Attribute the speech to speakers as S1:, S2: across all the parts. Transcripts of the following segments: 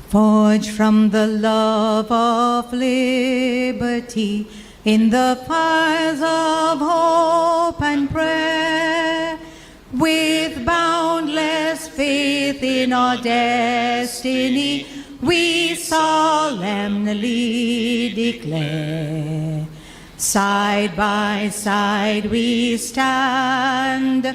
S1: Forged from the love of liberty in the fires of hope and prayer, with boundless faith in our destiny, we solemnly declare. Side by side we stand,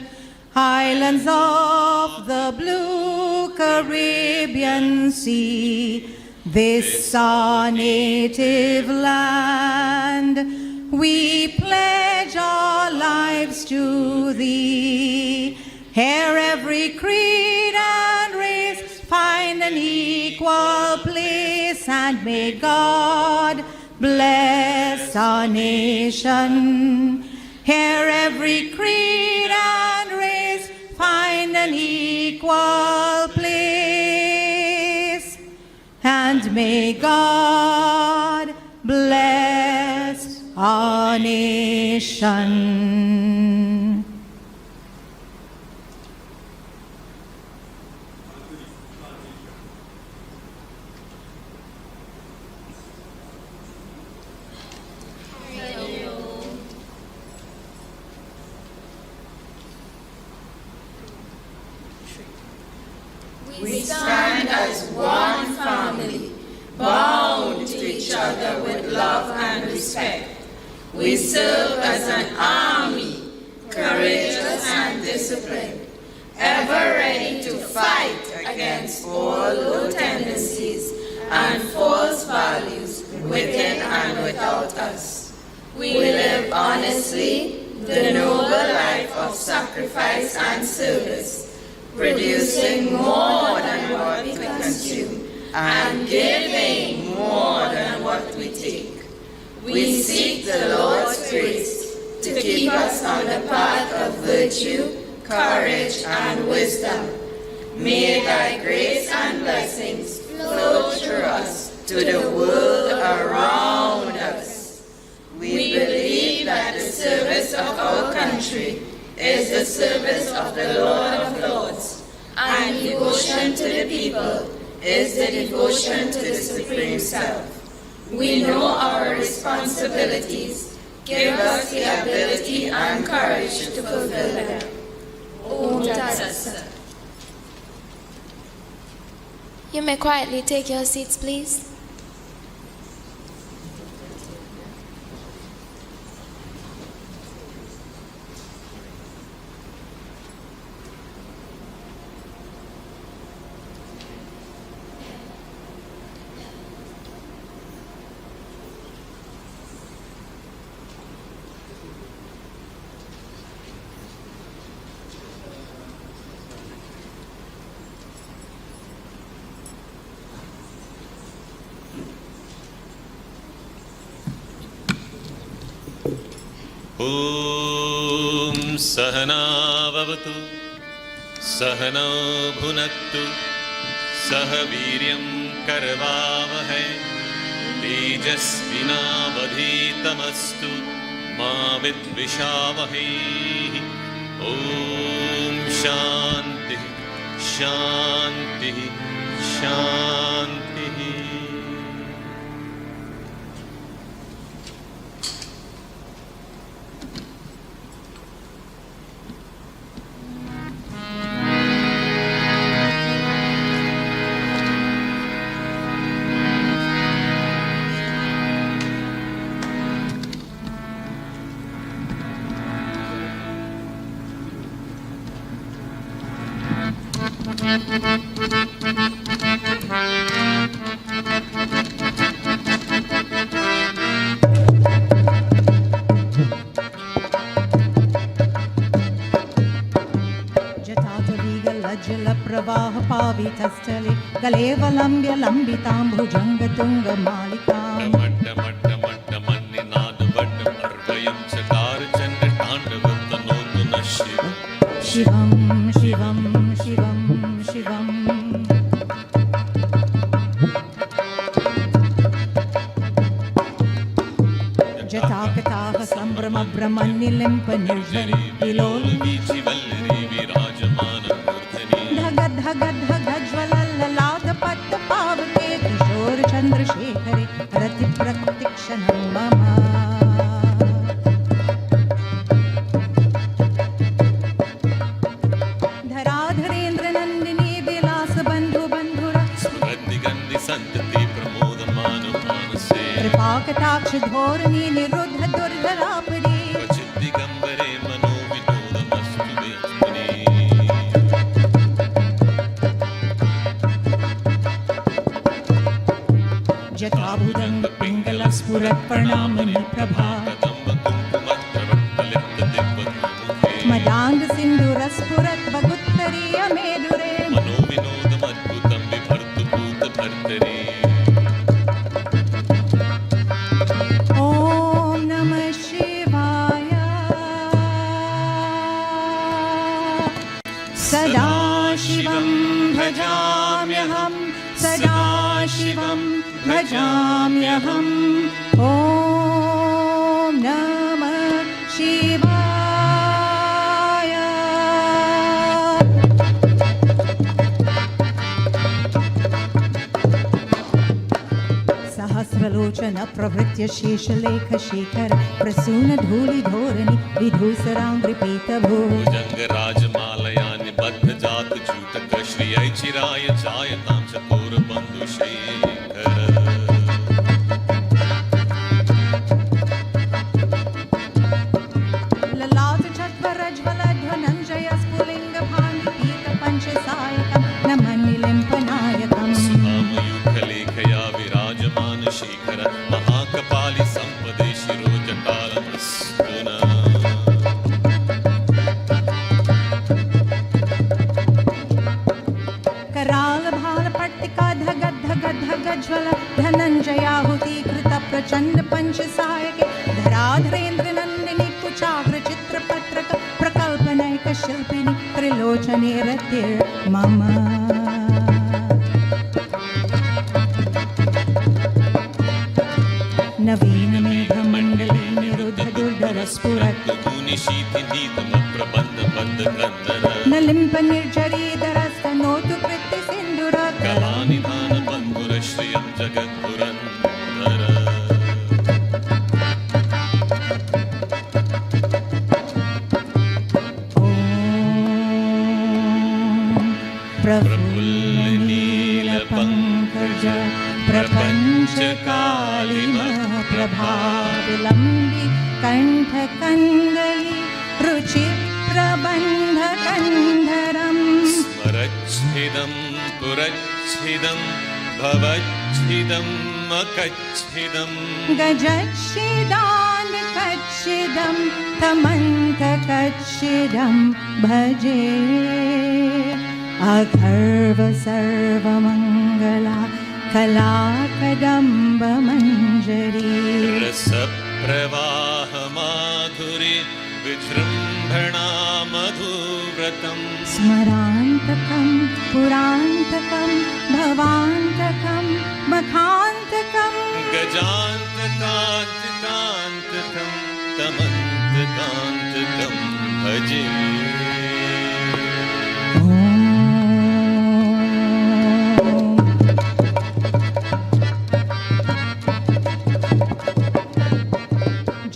S1: islands of the blue Caribbean Sea, this our native land, we pledge our lives to thee. Here every creed and race find an equal place, and may God bless our nation. Here every creed and race find an equal place, and may God bless our nation.
S2: We stand as one family, bound to each other with love and respect. We serve as an army, courageous and disciplined, ever ready to fight against all low tendencies and false values within and without us. We live honestly the noble life of sacrifice and service, producing more than what we consume and giving more than what we take. We seek the Lord's grace to keep us on the path of virtue, courage, and wisdom. May thy grace and blessings flow through us to the world around us. We believe that the service of our country is the service of the Lord of Lords, and devotion to the people is the devotion to the Supreme Self. We know our responsibilities. Give us the ability and courage to fulfill them. Om Tat Sat.
S3: You may quietly take your seats, please.
S4: ॐ सहना भवतु सहनौ भुनक्तु सह वीर्यं करवावहै तेजस्विनावधीतमस्तु मा विद्विषावहै ॐ शान्तिः शान्तिः शान्तिः।
S1: जटाटवीगलज्जलप्रवाहपावितस्थले गलेवलम्ब्य लम्बिताम्भुजङ्गतुङ्गमालिकाम् शिवं शिवं शिवं शिवम् जटाकटाः सम्भ्रमभ्रमनिलिम्पनिर्झरि धगद्धगद्धगज्ज्वलल्ललाटपट्टपावके किशोरचन्द्रशेखरे रतिप्रतिक्षणं मम धराधरेन्द्रनन्दिनी विलासबन्धुबन्धुर कृपाकटाक्षधोरणी निरुद्ध दुर्धरापरि जटाभुजङ्गपिङ्गलस्फुरत्प्रणामनिप्रभा मदाङ्गसिन्धुरस्फुरत् वगुत्तरीयमेदुरे ॐ नमः शिवाय सदाशिवं भजाम्यहं सदाशिवं भजाम्यहम् ॐ नमः शिवाय सहस्रलोचन प्रभृत्य शेषलेखशेखर प्रसूनधूलिधोरणि विधूसराङ्घ्रिपीतभो
S4: चिराय जायतां चतुर्बन्धुशेखर
S1: ललाटचत्वरज्वलध्वनञ्जय स्फुलिङ्गभानुपीतपञ्चसायकं नमनिलिम्पनायकम्
S4: सुधामयूखलेखया विराजमान शेखर महाकपालि सम्पदे शिरो जटालमस्तुना
S1: करालभालपट्टिका धगद्धगद्धगज्ज्वल धनञ्जयाहुतीकृत प्रचण्ड पञ्चसायके धराधरेन्द्रनन्दिनी कुचाग्रचित्रपत्रक प्रकल्पनैकशिल्पिनि त्रिलोचने रतिर्मम नवीनमेघमण्डले निरुद्ध दुर्धरस्फुरत् न लिम्पनिर्झरीधरस्तनोतु कृत्तिसिन्धुर
S4: कलानिधान बन्धुर श्रियं जगद्पुरन्दर
S1: प्रफुल्लनीलपङ्कज प्रपञ्चकालिमप्रभाविलम्बि कण्ठकन्दली रुचिप्रबन्धकन्धरम्
S4: स्मरच्छिदं पुरच्छिदं भवच्छिदम् अकच्छिदम्
S1: गजच्छिदान्तकच्छिदं तमन्तकच्छिदं भजे अथर्व सर्वमङ्गला कलाकदम्बमञ्जरी
S4: रसप्रवाहमाधुरी विजृम्भणा मधुव्रतम्
S1: स्मरान्तकं पुरान्तकं भवान्तकं मखान्तकं
S4: गजान्तकान्तकान्तकं तमन्तकान्तकं भजे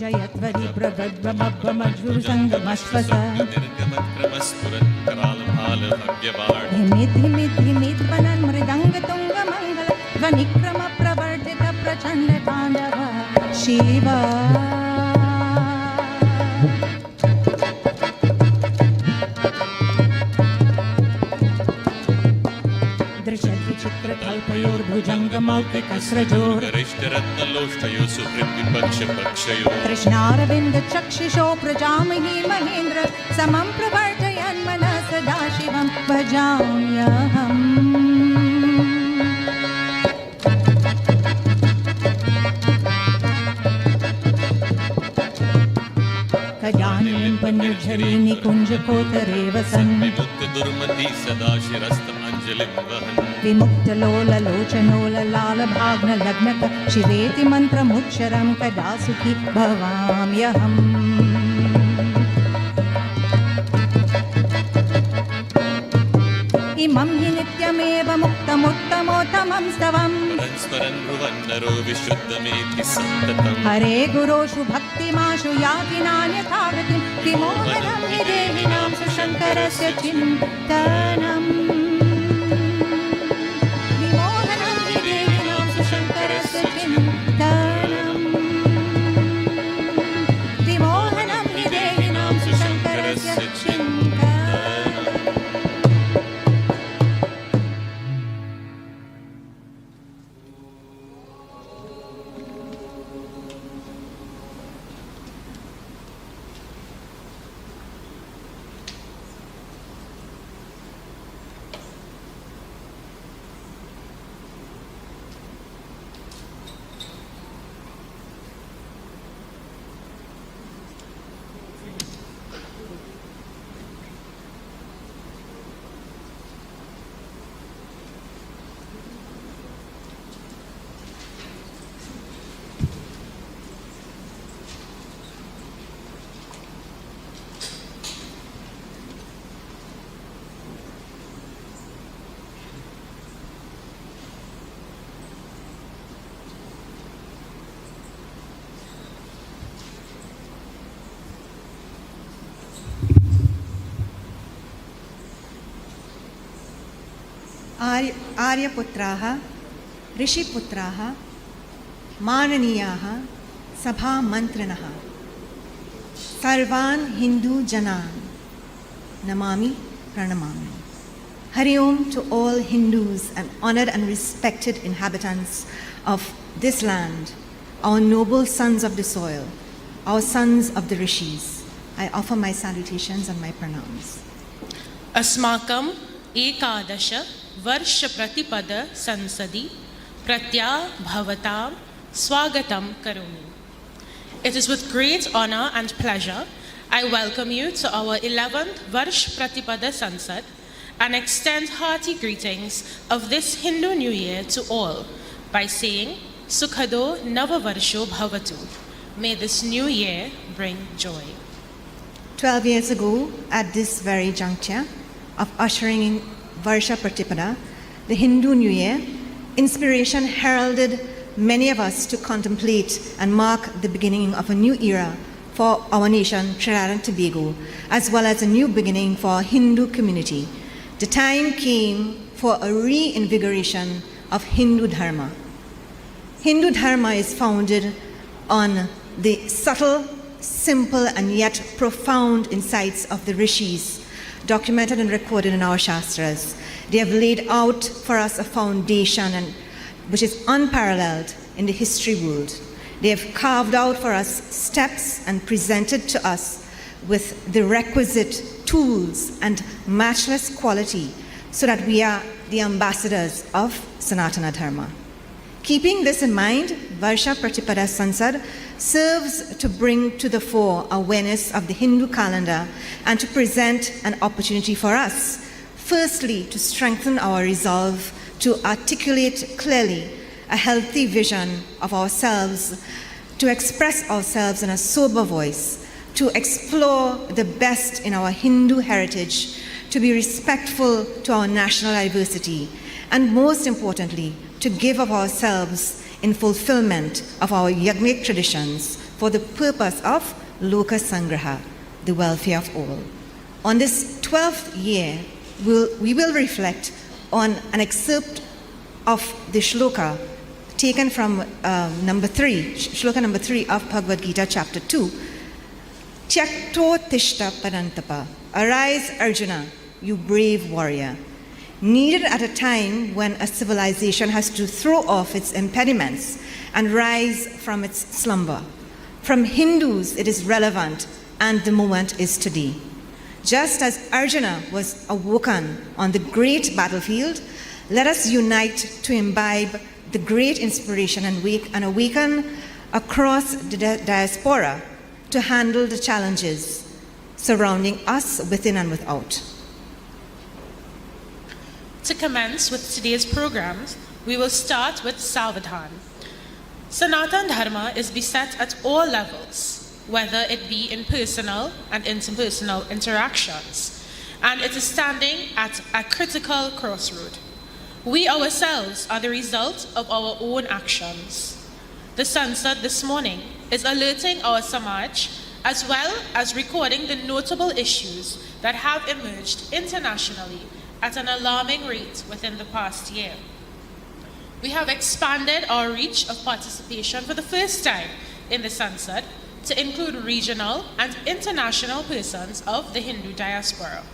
S1: जयध्वरि प्रभद्वमभ्वमज्जुसङ्गमश्वस धिमिद् मृदङ्गतुङ्गमङ्गल ध्वनिक्रम प्रवर्धित प्रचण्ड ताण्डव शिव दृशद्विचित्रकल्पयोर्भुजङ्गमौक्तिकस्रजोर्
S4: गरिष्ठरत्नलोष्टयो सुहृद्विपक्षपक्षयो
S1: कृष्णारविन्दचक्षुषो प्रजामहि महेन्द्र समं प्रवर्तयन् मनः सदाशिवं भजाम्यहम् खजानिलिम्पनिर्झरी निकुञ्जकोतरे वसन्
S4: विमुक्तदुर्मती सदा शिरस्तम् अञ्जलिं वहन्
S1: विमुक्तलोललोचनोललालभाग्नलग्नक शिवेति मन्त्रमुच्चरं कदा सुखी भवाम्यहम् इमं हि नित्यमेव मुक्तमुत्तमोत्तमं स्तवम्
S4: स्मरन् ब्रुवन्नरो विशुद्धमेति सन्ततम्
S1: हरे गुरोषु भक्तिमाशु याति नान्यथा गतिं विमोहनं हि देहिनां सुशङ्करस्य चिन्तनम् विमोहनं हि देहिनां सुशङ्करस्य चिन्तनम् विमोहनं हि देहिनां सुशङ्करस्य चिन्तनम्
S5: आर्यपुत्राः ऋषिपुत्राः माननीयाः सभामन्त्रिणः सर्वान् हिन्दुजनान् नमामि प्रणमामि. Hari Om to all Hindus and honored and respected inhabitants of this land, our noble sons of the soil, our sons of the rishis. I offer my salutations and my pranams.
S6: अस्माकं एकादश वर्ष प्रतिपद संसदि प्रत्या भवतां स्वागतं करोमि. It is with great honor and pleasure I welcome you to our 11th Varsh Pratipada Sansad and extend hearty greetings of this Hindu New Year to all by saying Sukhado Navavarsho Bhavatu. May this new year bring joy.
S5: 12 years ago, at this very juncture of ushering in Varsha Pratipada, the Hindu New Year, inspiration heralded many of us to contemplate and mark the beginning of a new era for our nation, Trinidad and Tobago, as well as a new beginning for our Hindu community. The time came for a reinvigoration of Hindu Dharma. Hindu Dharma is founded on the subtle, simple, and yet profound insights of the rishis, documented and recorded in our Shastras. They have laid out for us a foundation which is unparalleled in the history world. They have carved out for us steps and presented to us with the requisite tools and matchless quality so that we are the ambassadors of Sanatana Dharma. Keeping this in mind, Varsha Pratipada Sansad serves to bring to the fore awareness of the Hindu calendar and to present an opportunity for us, firstly, to strengthen our resolve to articulate clearly a healthy vision of ourselves, to express ourselves in a sober voice, to explore the best in our Hindu heritage, to be respectful to our national diversity, and most importantly, to give of ourselves in fulfillment of our yagnic traditions for the purpose of Loka Sangraha, the welfare of all. On this 12th year, we will reflect on an excerpt of the shloka taken from shloka number 3 of Bhagavad Gita, chapter 2. Tyakto tishta parantapa. Arise, Arjuna, you brave warrior. needed at a time when a civilization has to throw off its impediments and rise from its slumber. From Hindus, it is relevant, and the moment is today. Just as Arjuna was awoken on the great battlefield, let us unite to imbibe the great inspiration and awaken across the diaspora to handle the challenges surrounding us within and without.
S6: To commence with today's programs, we will start with Savadhan. Sanatana Dharma is beset at all levels, whether it be in personal and interpersonal interactions, and it is standing at a critical crossroad. We ourselves are the result of our own actions. The Sansad this morning is alerting our Samaj as well as recording the notable issues that have emerged internationally at an alarming rate within the past year. We have expanded our reach of participation for the first time in the Sansad to include regional and international persons of the Hindu diaspora.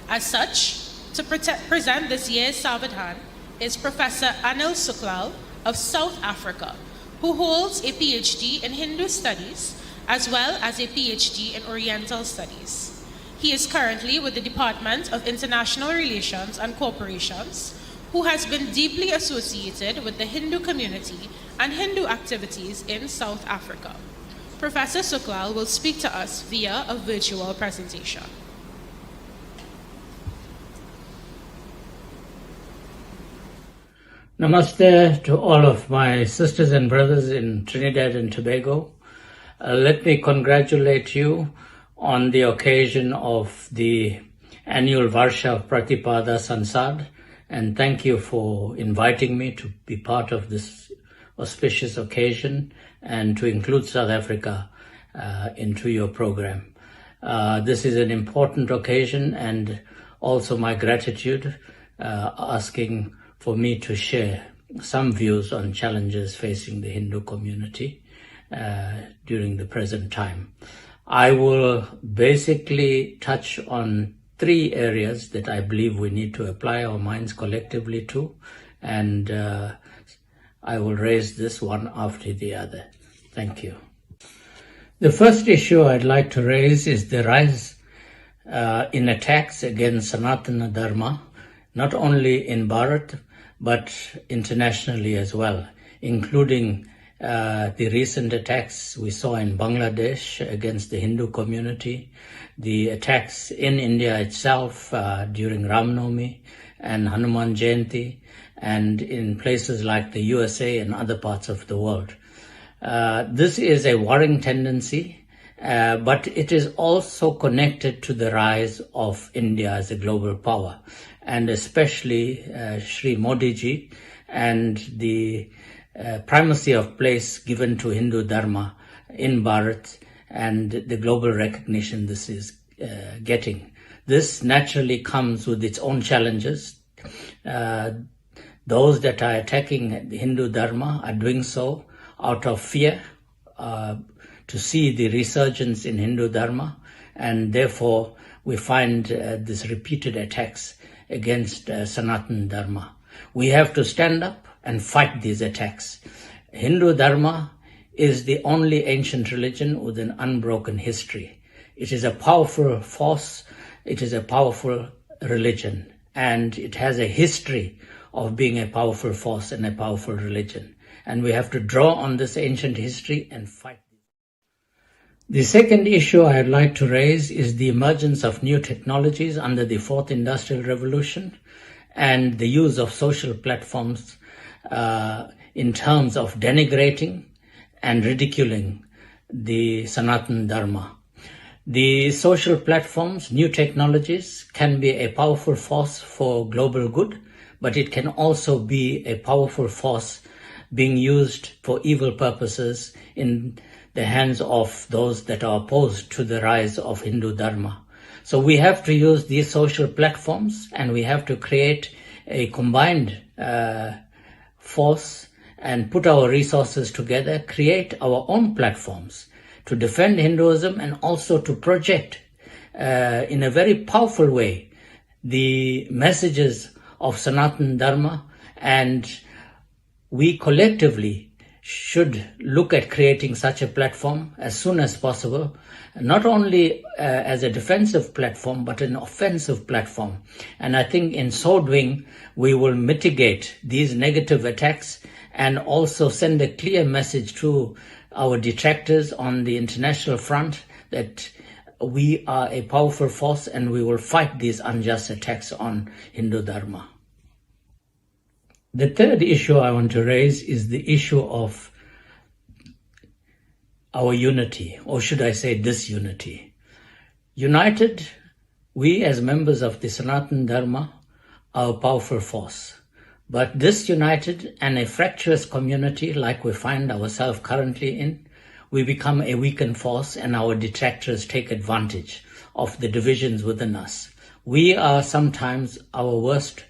S6: As such, to present this year's Savadhan is Professor Anil Suklal of South Africa, who holds a PhD in Hindu Studies as well as a PhD in Oriental Studies. He is currently with the Department of International Relations and Corporations, who has been deeply associated with the Hindu community and Hindu activities in South Africa. Professor Suklal will speak to us via a virtual presentation.
S7: Namaste to all of my sisters and brothers in Trinidad and Tobago. Let me congratulate you on the occasion of the annual Varsha Pratipada Sansad, and thank you for inviting me to be part of this auspicious occasion and to include South Africa into your program. This is an important occasion, and also my gratitude asking for me to share some views on challenges facing the Hindu community during the present time. I will basically touch on three areas that I believe we need to apply our minds collectively to, and I will raise this one after the other. Thank you. The first issue I'd like to raise is the rise in attacks against Sanatana Dharma, not only in Bharat, but internationally as well, including the recent attacks we saw in Bangladesh against the Hindu community, the attacks in India itself during Ram Navami and Hanuman Jayanti, and in places like the USA and other parts of the world. This is a worrying tendency, but it is also connected to the rise of India as a global power, and especially Sri Modi ji and the primacy of place given to Hindu Dharma in Bharat and the global recognition this is getting. This naturally comes with its own challenges. Those that are attacking the Hindu Dharma are doing so out of fear to see the resurgence in Hindu Dharma, and therefore we find these repeated attacks against Sanatana Dharma. We have to stand up and fight these attacks. Hindu Dharma is the only ancient religion with an unbroken history. It is a powerful force, it is a powerful religion, and it has a history of being a powerful force and a powerful religion. And we have to draw on this ancient history and fight. The second issue I'd like to raise is the emergence of new technologies under the Fourth Industrial Revolution and the use of social platforms in terms of denigrating and ridiculing the Sanatana Dharma. The social platforms, new technologies, can be a powerful force for global good, but it can also be a powerful force being used for evil purposes in the hands of those that are opposed to the rise of Hindu Dharma. So we have to use these social platforms, and we have to create a combined force and put our resources together, create our own platforms to defend Hinduism and also to project in a very powerful way the messages of Sanatan Dharma, and we collectively should look at creating such a platform as soon as possible, not only as a defensive platform, but an offensive platform. And I think in so doing, we will mitigate these negative attacks and also send a clear message to our detractors on the international front that we are a powerful force and we will fight these unjust attacks on Hindu Dharma. The third issue I want to raise is the issue of our unity, or should I say disunity. United, we as members of the Sanatan Dharma are a powerful force. But disunited and a fractious community like we find ourselves currently in, we become a weakened force and our detractors take advantage of the divisions within us. We are sometimes our worst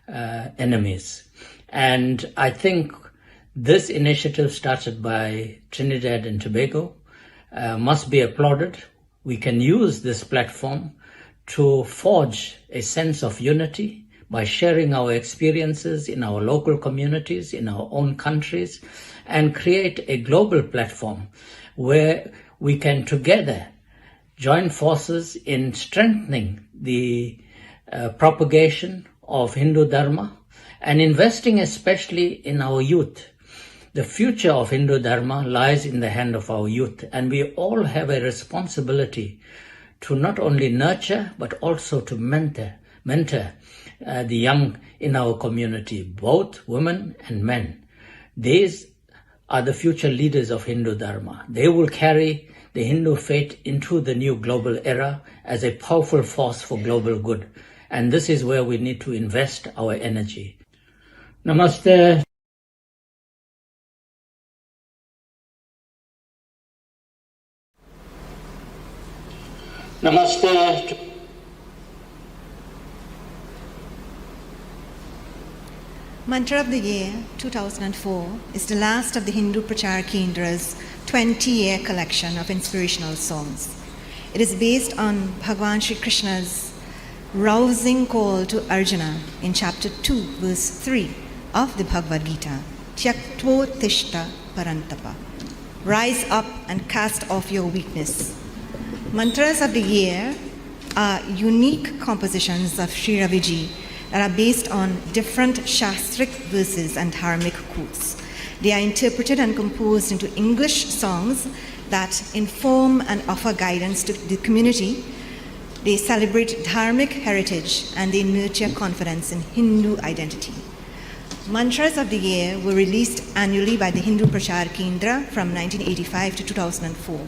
S7: enemies. And I think this initiative started by Trinidad and Tobago must be applauded. We can use this platform to forge a sense of unity by sharing our experiences in our local communities, in our own countries, and create a global platform where we can together join forces in strengthening the propagation of Hindu Dharma and investing especially in our youth. The future of Hindu Dharma lies in the hand of our youth, and we all have a responsibility to not only nurture but also to mentor the young in our community, both women and men. These are the future leaders of Hindu Dharma. They will carry the Hindu faith into the new global era as a powerful force for global good. And this is where we need to invest our energy. Namaste. Namaste.
S5: Mantra of the Year 2004 is the last of the Hindu Prachar Kendra's 20-year collection of inspirational songs. It is based on Bhagavan Sri Krishna's rousing call to Arjuna in chapter 2, verse 3 of the Bhagavad Gita, Tyaktvo Tishta Parantapa. Rise up and cast off your weakness. Mantras of the Year are unique compositions of Sri Raviji that are based on different Shastric verses and dharmic quotes. They are interpreted and composed into English songs that inform and offer guidance to the community. They celebrate dharmic heritage and they nurture confidence in Hindu identity. Mantras of the Year were released annually by the Hindu Prachar Kendra from 1985 to 2004.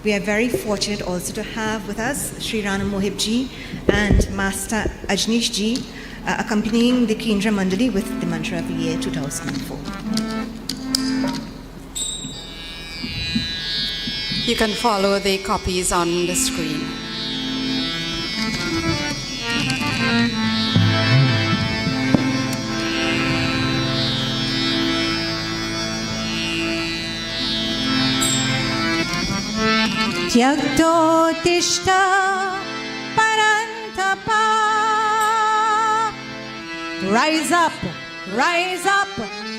S5: We are very fortunate also to have with us Sri Rana Mohib ji and Master Ajnish ji accompanying the Kendra Mandali with the Mantra of the Year 2004.
S8: You can follow the copies on the screen.
S1: Tyaktotishta parantapa. Rise up,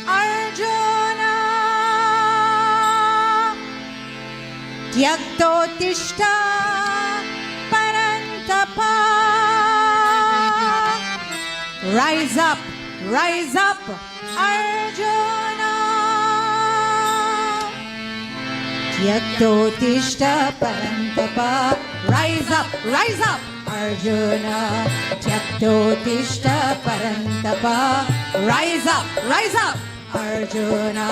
S1: Arjuna. Tyaktotishta parantapa. Rise up, Arjuna. Tyaktotishta parantapa. Rise up, Arjuna. Tyaktotishta parantapa. Rise up, Arjuna.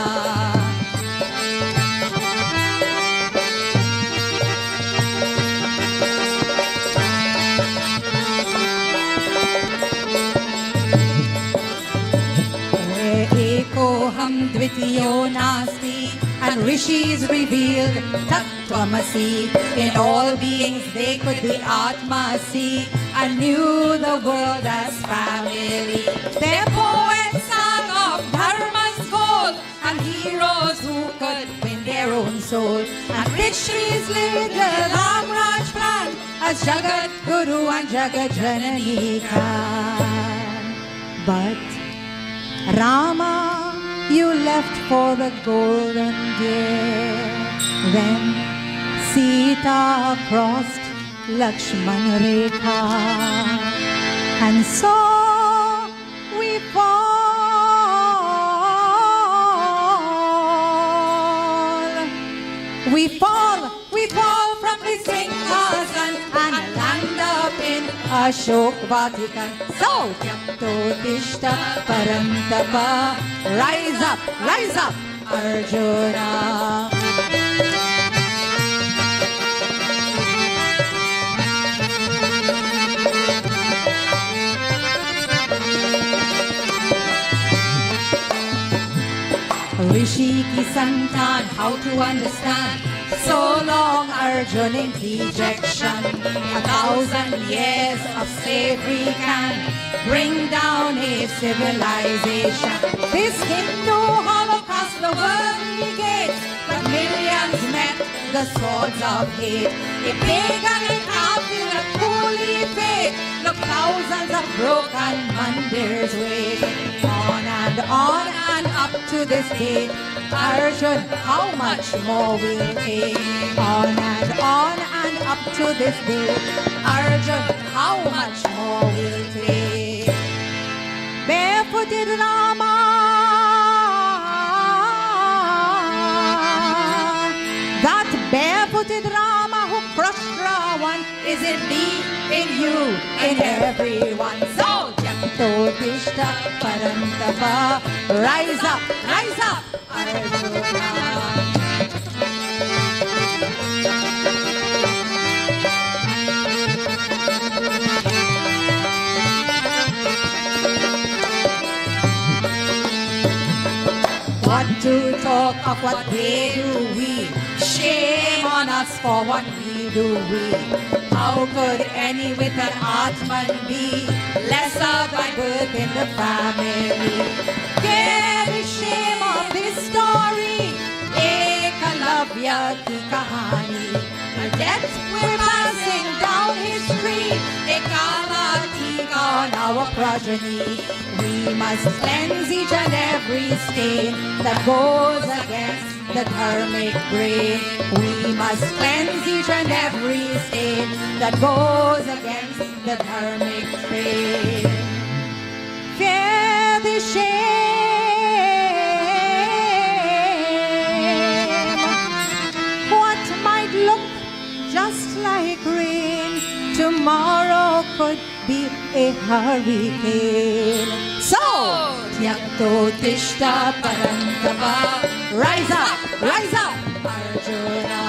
S1: Ekoham dvitiyo nasti, and rishis revealed Tattvamasi. In all beings they could the Atma see, and knew the world as family. Their poets sang of Dharma's goal, and heroes who could win their own soul. And rich trees lived the Ram Raj plan, as Jagat Guru and Jagat Janani Khan. But Rama, you left for the golden deer. Then Sita crossed Lakshman Rekha, and so we fall from the Singhasana and land up in Ashok Vatikan. So, Tyakto Tishta Parantapa, rise up, Arjuna. Rishi ki santan, how to understand? So long Arjuna in dejection, 1,000 years of slavery can bring down a civilization. This Hindu holocaust the world negates, but millions met the swords of hate. A pagan and kafir, a coolie fate, look, thousands of broken mandirs wait. On and up to this date, Arjun, how much more will take? On and up to this date, Arjun, how much more will take? Barefooted Rama, that barefooted Rama who crushed Ravan, is in me, in you, in everyone. So, Jakto Tishta Parantapa, rise up, Arjuna. What to talk of what they do we? Shame on us for what we do we. How could any with an Atman be lesser by birth in the family? Get the shame of this story, Ekalavya ki kahani. A death we're passing down history, Ekala Tika on our progeny. We must cleanse each and every stain that goes against the dharmic grain. We must cleanse each and every stain that goes against the dharmic train. Fear the shame, what might look just like rain, tomorrow could be a hurricane. So, Tyakto Tishta Parantapa, rise up, Arjuna.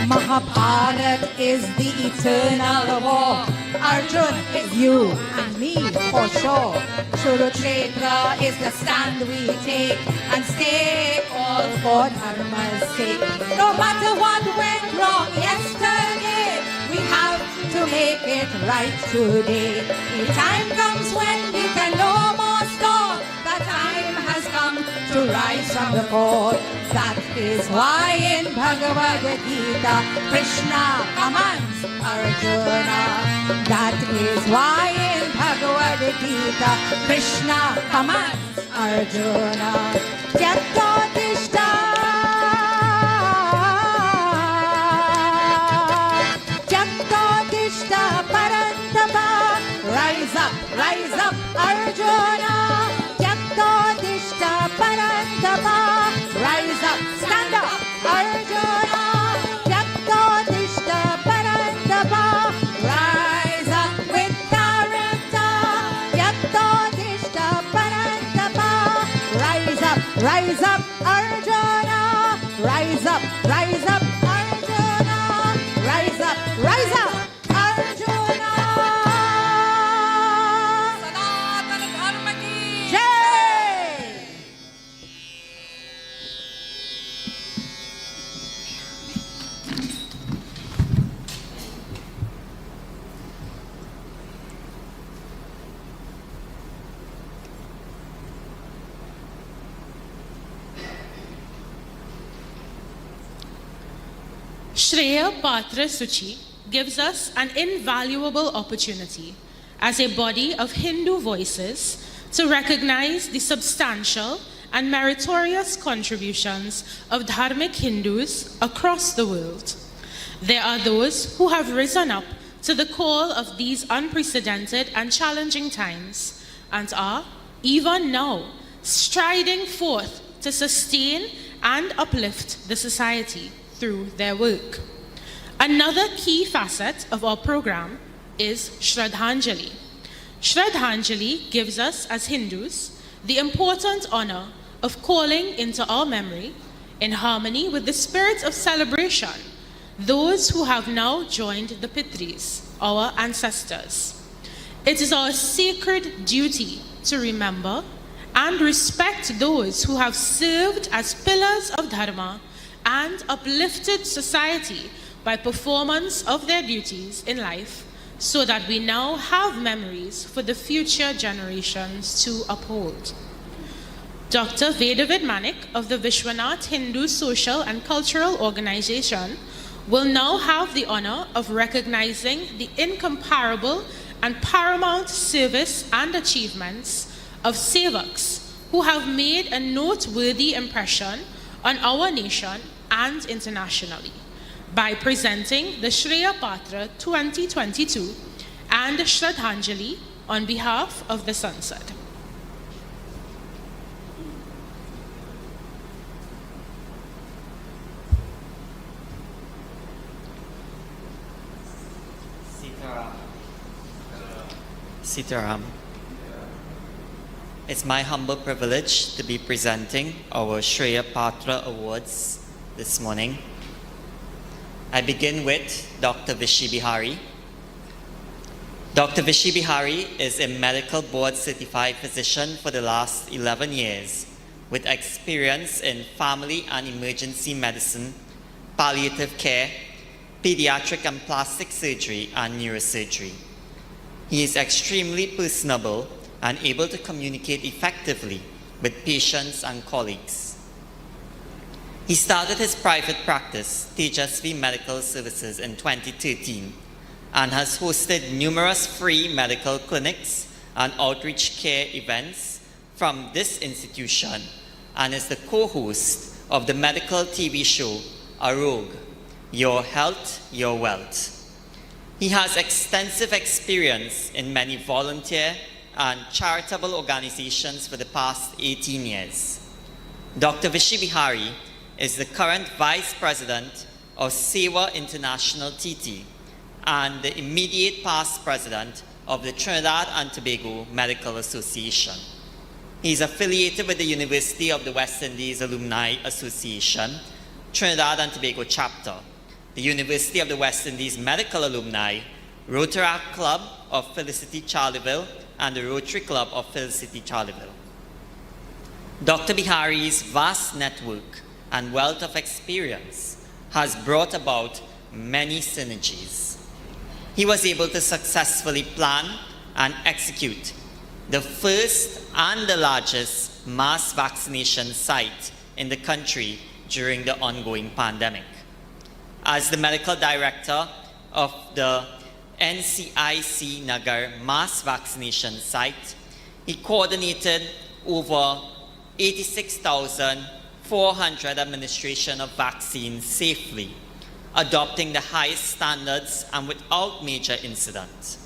S1: Mahabharata is the eternal war. Arjun is you and me for sure. Kurukshetra is the stand we take and stay all for dharma's sake. No matter what went wrong yesterday, we have to make it right today. The time comes when we can no more stall. The time has come to rise from the fall. That is why in Bhagavad Gita, Krishna commands Arjuna. That is why in Bhagavad Gita, Krishna commands Arjuna. Tyakto Tishta, Tyakto Tishta Parantapa, rise up, Arjuna. Tyakto Tishta Parantapa, rise up, stand up, Arjuna. Tyakto Tishta Parantapa, rise up with character. Tyakto Tishta Parantapa, rise up, Arjuna. Rise up, Arjuna. Rise up, Arjuna. Sanatana Dharma ki Jai.
S6: Shreya Patra Suchi gives us an invaluable opportunity as a body of Hindu voices to recognize the substantial and meritorious contributions of Dharmic Hindus across the world. There are those who have risen up to the call of these unprecedented and challenging times and are, even now, striding forth to sustain and uplift the society through their work. Another key facet of our program is Shraddhanjali. Shraddhanjali gives us, as Hindus, the important honor of calling into our memory, in harmony with the spirit of celebration, those who have now joined the Pitris, our ancestors. It is our sacred duty to remember and respect those who have served as pillars of Dharma and uplifted society by performance of their duties in life, so that we now have memories for the future generations to uphold. Dr. Vedavid Manik of the Vishwanath Hindu Social and Cultural Organization will now have the honor of recognizing the incomparable and paramount service and achievements of Sevaks who have made a noteworthy impression on our nation and internationally by presenting the Shreya Patra 2022 and Shraddhanjali on behalf of the Sansad.
S9: Sitaram. It's my humble privilege to be presenting our Shreya Patra Awards this morning. I begin with Dr. Vishi Bihari. Dr. Vishi Bihari is a medical board certified physician for the last 11 years with experience in family and emergency medicine, palliative care, pediatric and plastic surgery, and neurosurgery. He is extremely personable and able to communicate effectively with patients and colleagues. He started his private practice, Tejasvi Medical Services, in 2013 and has hosted numerous free medical clinics and outreach care events from this institution and is the co-host of the medical TV show Arog, Your Health, Your Wealth. He has extensive experience in many volunteer and charitable organizations for the past 18 years. Dr. Vishi Bihari is the current Vice President of Seva International TT and the immediate past President of the Trinidad and Tobago Medical Association. He is affiliated with the University of the West Indies Alumni Association, Trinidad and Tobago Chapter, the University of the West Indies Medical Alumni, Rotaract Club of Felicity Charleville, and the Rotary Club of Felicity Charleville. Dr. Bihari's vast network and wealth of experience has brought about many synergies. He was able to successfully plan and execute the first and the largest mass vaccination site in the country during the ongoing pandemic. As the medical director of the NCIC Nagar mass vaccination site, he coordinated over 86,400 administration of vaccines safely, adopting the highest standards and without major incident.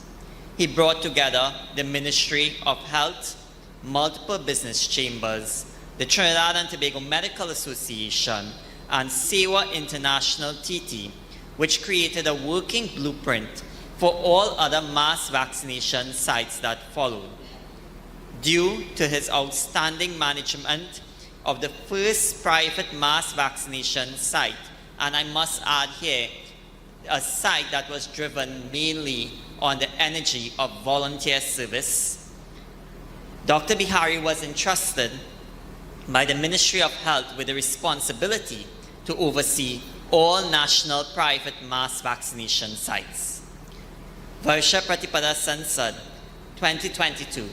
S9: He brought together the Ministry of Health, multiple business chambers, the Trinidad and Tobago Medical Association, and Seva International TT, which created a working blueprint for all other mass vaccination sites that followed. Due to his outstanding management of the first private mass vaccination site, and I must add here, a site that was driven mainly on the energy of volunteer service, Dr. Bihari was entrusted by the Ministry of Health with the responsibility to oversee all national private mass vaccination sites. Varsha Pratipada Sansad 2022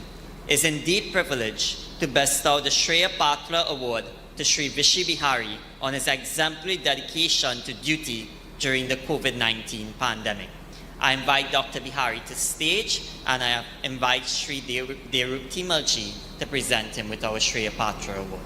S9: is indeed privileged to bestow the Shreya Patra Award to Shri Vishi Bihari on his exemplary dedication to duty during the COVID-19 pandemic. I invite Dr. Bihari to stage, and I invite Sri Derupti Malji to present him with our Shreya Patra Award.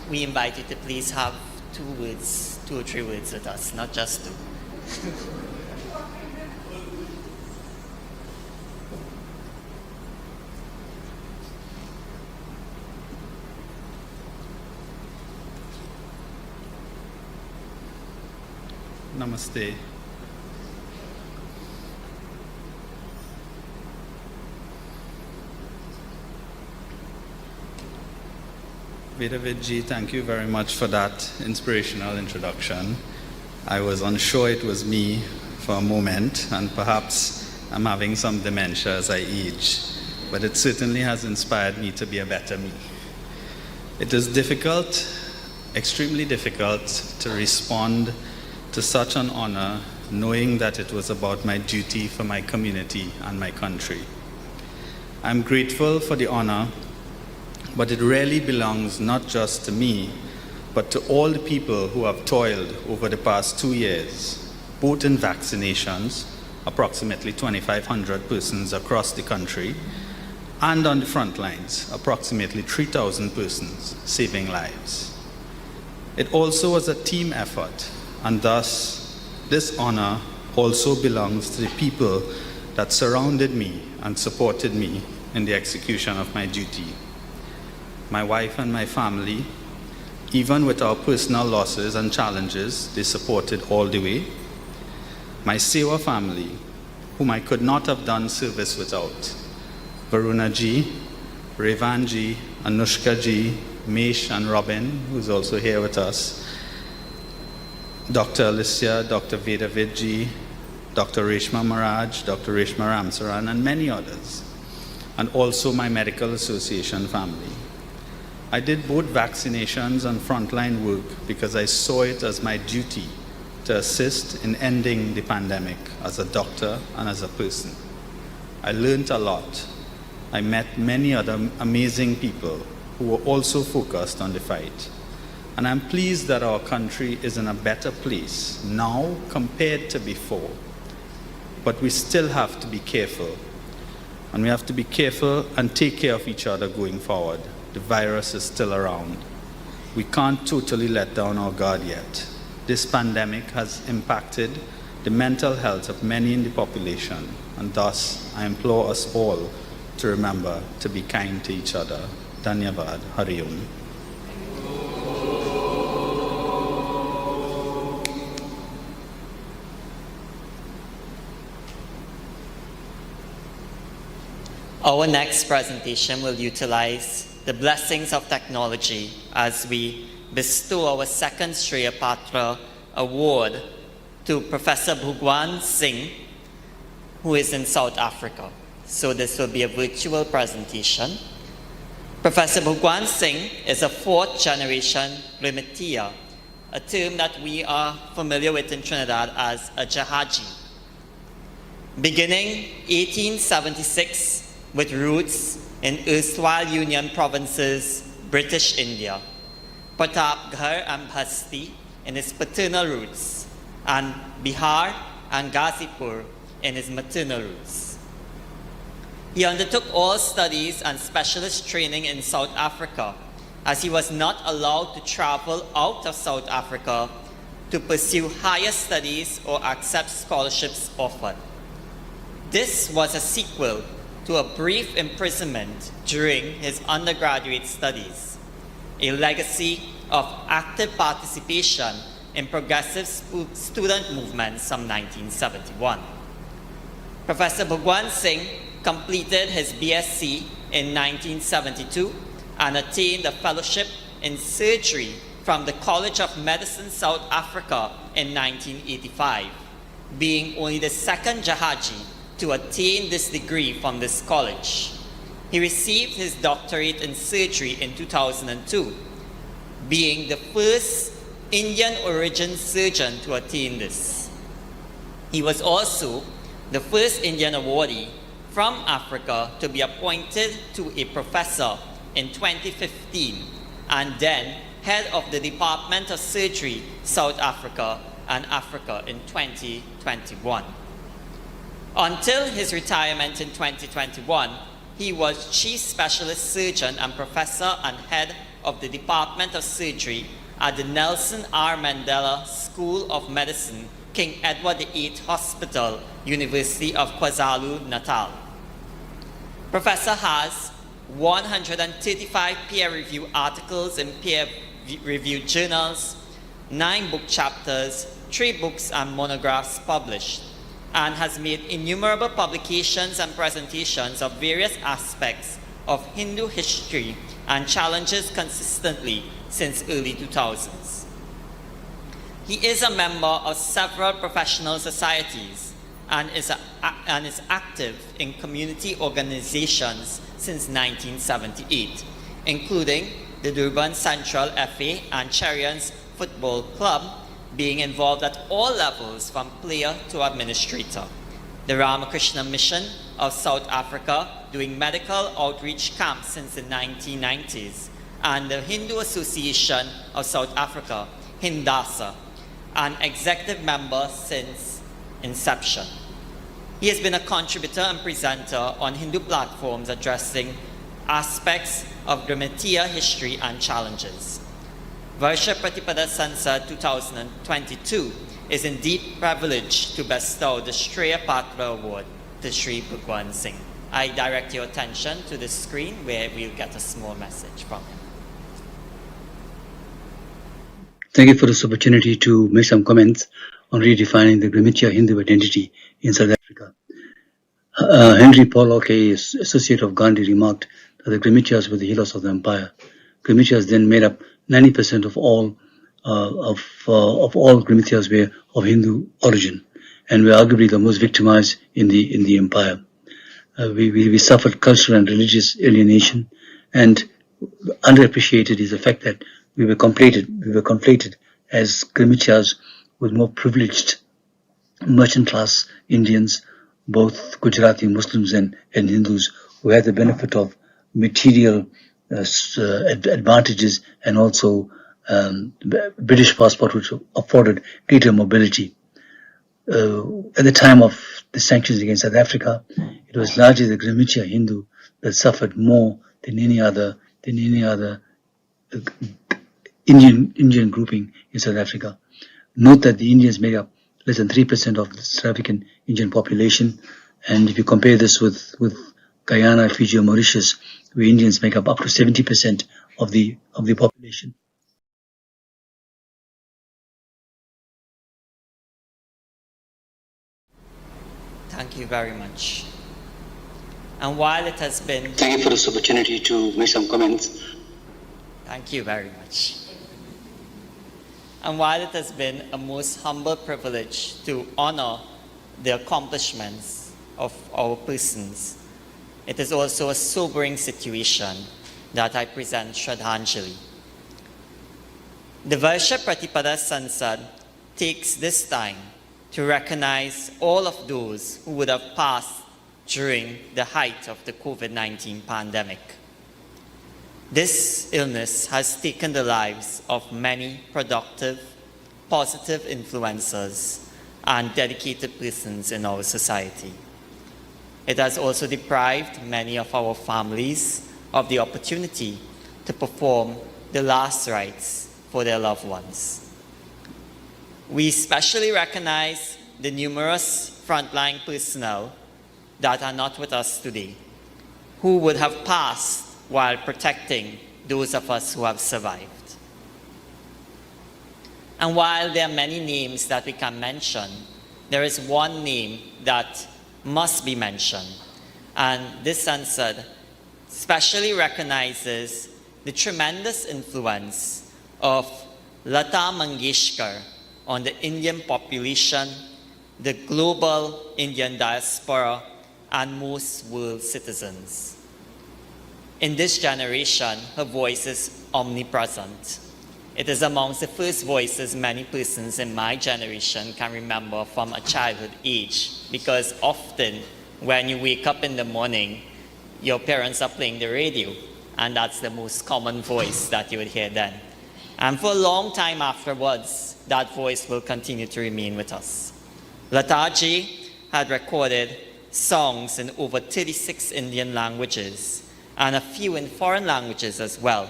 S9: We invite you to please have 2 or 3 words with us, not just 2.
S10: Namaste. Vedavidji, thank you very much for that inspirational introduction. I was unsure it was me for a moment, and perhaps I'm having some dementia as I age, but it certainly has inspired me to be a better me. It is difficult, extremely difficult, to respond to such an honor, knowing that it was about my duty for my community and my country. I'm grateful for the honor, but it really belongs not just to me, but to all the people who have toiled over the past 2 years, both in vaccinations, approximately 2,500 persons across the country, and on the front lines, approximately 3,000 persons saving lives. It also was a team effort, and thus this honor also belongs to the people that surrounded me and supported me in the execution of my duty. My wife and my family, even with our personal losses and challenges, they supported all the way. My Sewa family, whom I could not have done service without. Varuna ji, Revan ji, Anushka ji, Mesh and Robin, who's also here with us. Dr. Alicia, Dr. Vedavid ji, Dr. Reshma Maraj, Dr. Reshma Ramsaran, and many others. And also my medical association family. I did both vaccinations and frontline work because I saw it as my duty to assist in ending the pandemic as a doctor and as a person. I learned a lot. I met many other amazing people who were also focused on the fight. And I'm pleased that our country is in a better place now compared to before. But we still have to be careful. And we have to be careful and take care of each other going forward. The virus is still around. We can't totally let down our guard yet. This pandemic has impacted the mental health of many in the population, and thus I implore us all to remember to be kind to each other. Dhanyavad. Hari Om.
S9: Our next presentation will utilize the blessings of technology as we bestow our second Shreya Patra Award to Professor Bhugwan Singh, who is in South Africa. So this will be a virtual presentation. Professor Bhugwan Singh is a 4th generation Rimitiya, a term that we are familiar with in Trinidad as a Jahaji. Beginning 1876 with roots in erstwhile Union provinces, British India, Pratapgarh and Bhasti in his paternal roots, and Bihar and Ghazipur in his maternal roots. He undertook all studies and specialist training in South Africa, as he was not allowed to travel out of South Africa to pursue higher studies or accept scholarships offered. This was a sequel to a brief imprisonment during his undergraduate studies, a legacy of active participation in progressive student movements from 1971. Professor Bhugwan Singh completed his BSc in 1972 and attained a fellowship in surgery from the College of Medicine, South Africa in 1985, being only the second Jahaji to attain this degree from this college. He received his doctorate in surgery in 2002, being the first Indian origin surgeon to attain this. He was also the first Indian awardee from Africa to be appointed to a professor in 2015, and then head of the Department of Surgery, South Africa and Africa in 2021. Until his retirement in 2021, he was Chief Specialist Surgeon and Professor and Head of the Department of Surgery at the Nelson R. Mandela School of Medicine, King Edward VIII Hospital, University of KwaZulu-Natal. Professor has 135 peer-reviewed articles in peer-reviewed journals, 9 book chapters, 3 books and monographs published, and has made innumerable publications and presentations of various aspects of Hindu history and challenges consistently since early 2000s. He is a member of several professional societies and is active in community organizations since 1978, including the Durban Central FA and Cherians Football Club, being involved at all levels from player to administrator. The Ramakrishna Mission of South Africa, doing medical outreach camps since the 1990s, and the Hindu Association of South Africa, Hindasa, an executive member since inception. He has been a contributor and presenter on Hindu platforms addressing aspects of Gramatiya history and challenges. Varsha Pratipada Sansad 2022 is indeed privileged to bestow the Shreya Patra Award to Sri Bhagwan Singh. I direct your attention to the screen where we'll get a small message from him.
S11: Thank you for this opportunity to make some comments on redefining the Gramatiya Hindu identity in South Africa. Henry Pollock, a associate of Gandhi, remarked that the Gramatiyas were the heroes of the empire. Gramatiyas then made up 90% of all Gramatiyas were of Hindu origin, and were arguably the most victimized in the empire. We suffered cultural and religious alienation, and underappreciated is the fact that we were conflated as Gramatiyas with more privileged merchant class Indians, both Gujarati Muslims and Hindus, who had the benefit of material advantages, and also British passport, which afforded greater mobility. At the time of the sanctions against South Africa, it was largely the Gramatiya Hindu that suffered more than any other Indian grouping in South Africa. Note that the Indians make up less than 3% of the South African Indian population, and if you compare this with Guyana, Fiji, or Mauritius, where Indians make up to 70% of the population.
S9: Thank you very much. And while it has been...
S11: Thank you for this opportunity to make some comments.
S9: Thank you very much. And while it has been a most humble privilege to honor the accomplishments of our persons, it is also a sobering situation that I present Shraddhanjali. The Varsha Pratipada Sansad takes this time to recognize all of those who would have passed during the height of the COVID-19 pandemic. This illness has taken the lives of many productive, positive influencers and dedicated persons in our society. It has also deprived many of our families of the opportunity to perform the last rites for their loved ones. We especially recognize the numerous frontline personnel that are not with us today, who would have passed while protecting those of us who have survived. And while there are many names that we can mention, there is one name that must be mentioned, and this Sansad especially recognizes the tremendous influence of Lata Mangeshkar on the Indian population, the global Indian diaspora, and most world citizens. In this generation, her voice is omnipresent. It is amongst the first voices many persons in my generation can remember from a childhood age, because often when you wake up in the morning, your parents are playing the radio, and that's the most common voice that you would hear then. And for a long time afterwards, that voice will continue to remain with us. Lataji had recorded songs in over 36 Indian languages and a few in foreign languages as well,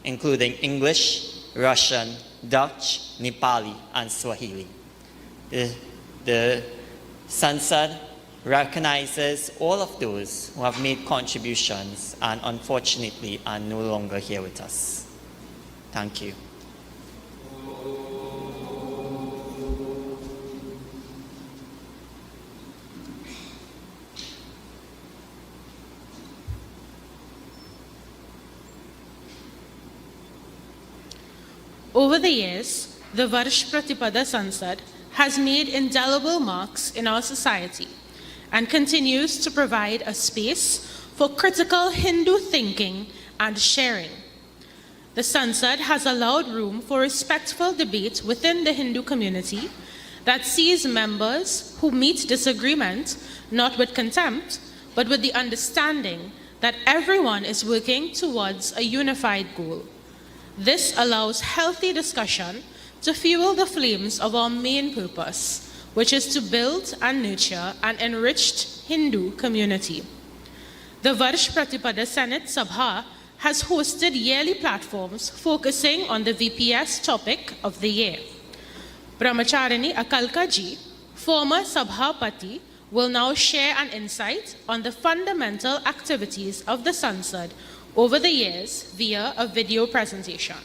S9: including English, Russian, Dutch, Nepali, and Swahili. The Sansad recognizes all of those who have made contributions and unfortunately are no longer here with us. Thank you.
S6: Over the years, the Varsh Pratipada Sansad has made indelible marks in our society and continues to provide a space for critical Hindu thinking and sharing. The Sansad has allowed room for respectful debate within the Hindu community that sees members who meet disagreement not with contempt, but with the understanding that everyone is working towards a unified goal. This allows healthy discussion to fuel the flames of our main purpose, which is to build and nurture an enriched Hindu community. The Varsh Pratipada Senate Sabha has hosted yearly platforms focusing on the VPS topic of the year. Brahmacharini Akalka ji, former Sabhapati, will now share an insight on the fundamental activities of the Sansad over the years via a video presentation.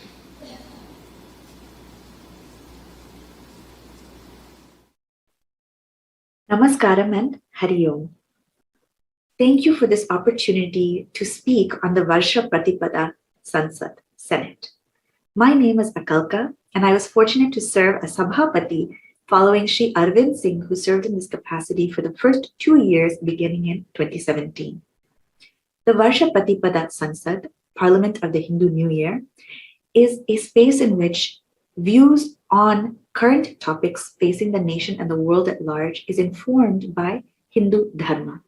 S12: Namaskaram and Hari Om. Thank you for this opportunity to speak on the Varsha Pratipada Sansad Senate. My name is Akalka, and I was fortunate to serve as Sabhapati following Shri Arvind Singh, who served in this capacity for the first 2 years beginning in 2017. The Varsha Pratipada Sansad, Parliament of the Hindu New Year, is a space in which views on current topics facing the nation and the world at large is informed by Hindu Dharma,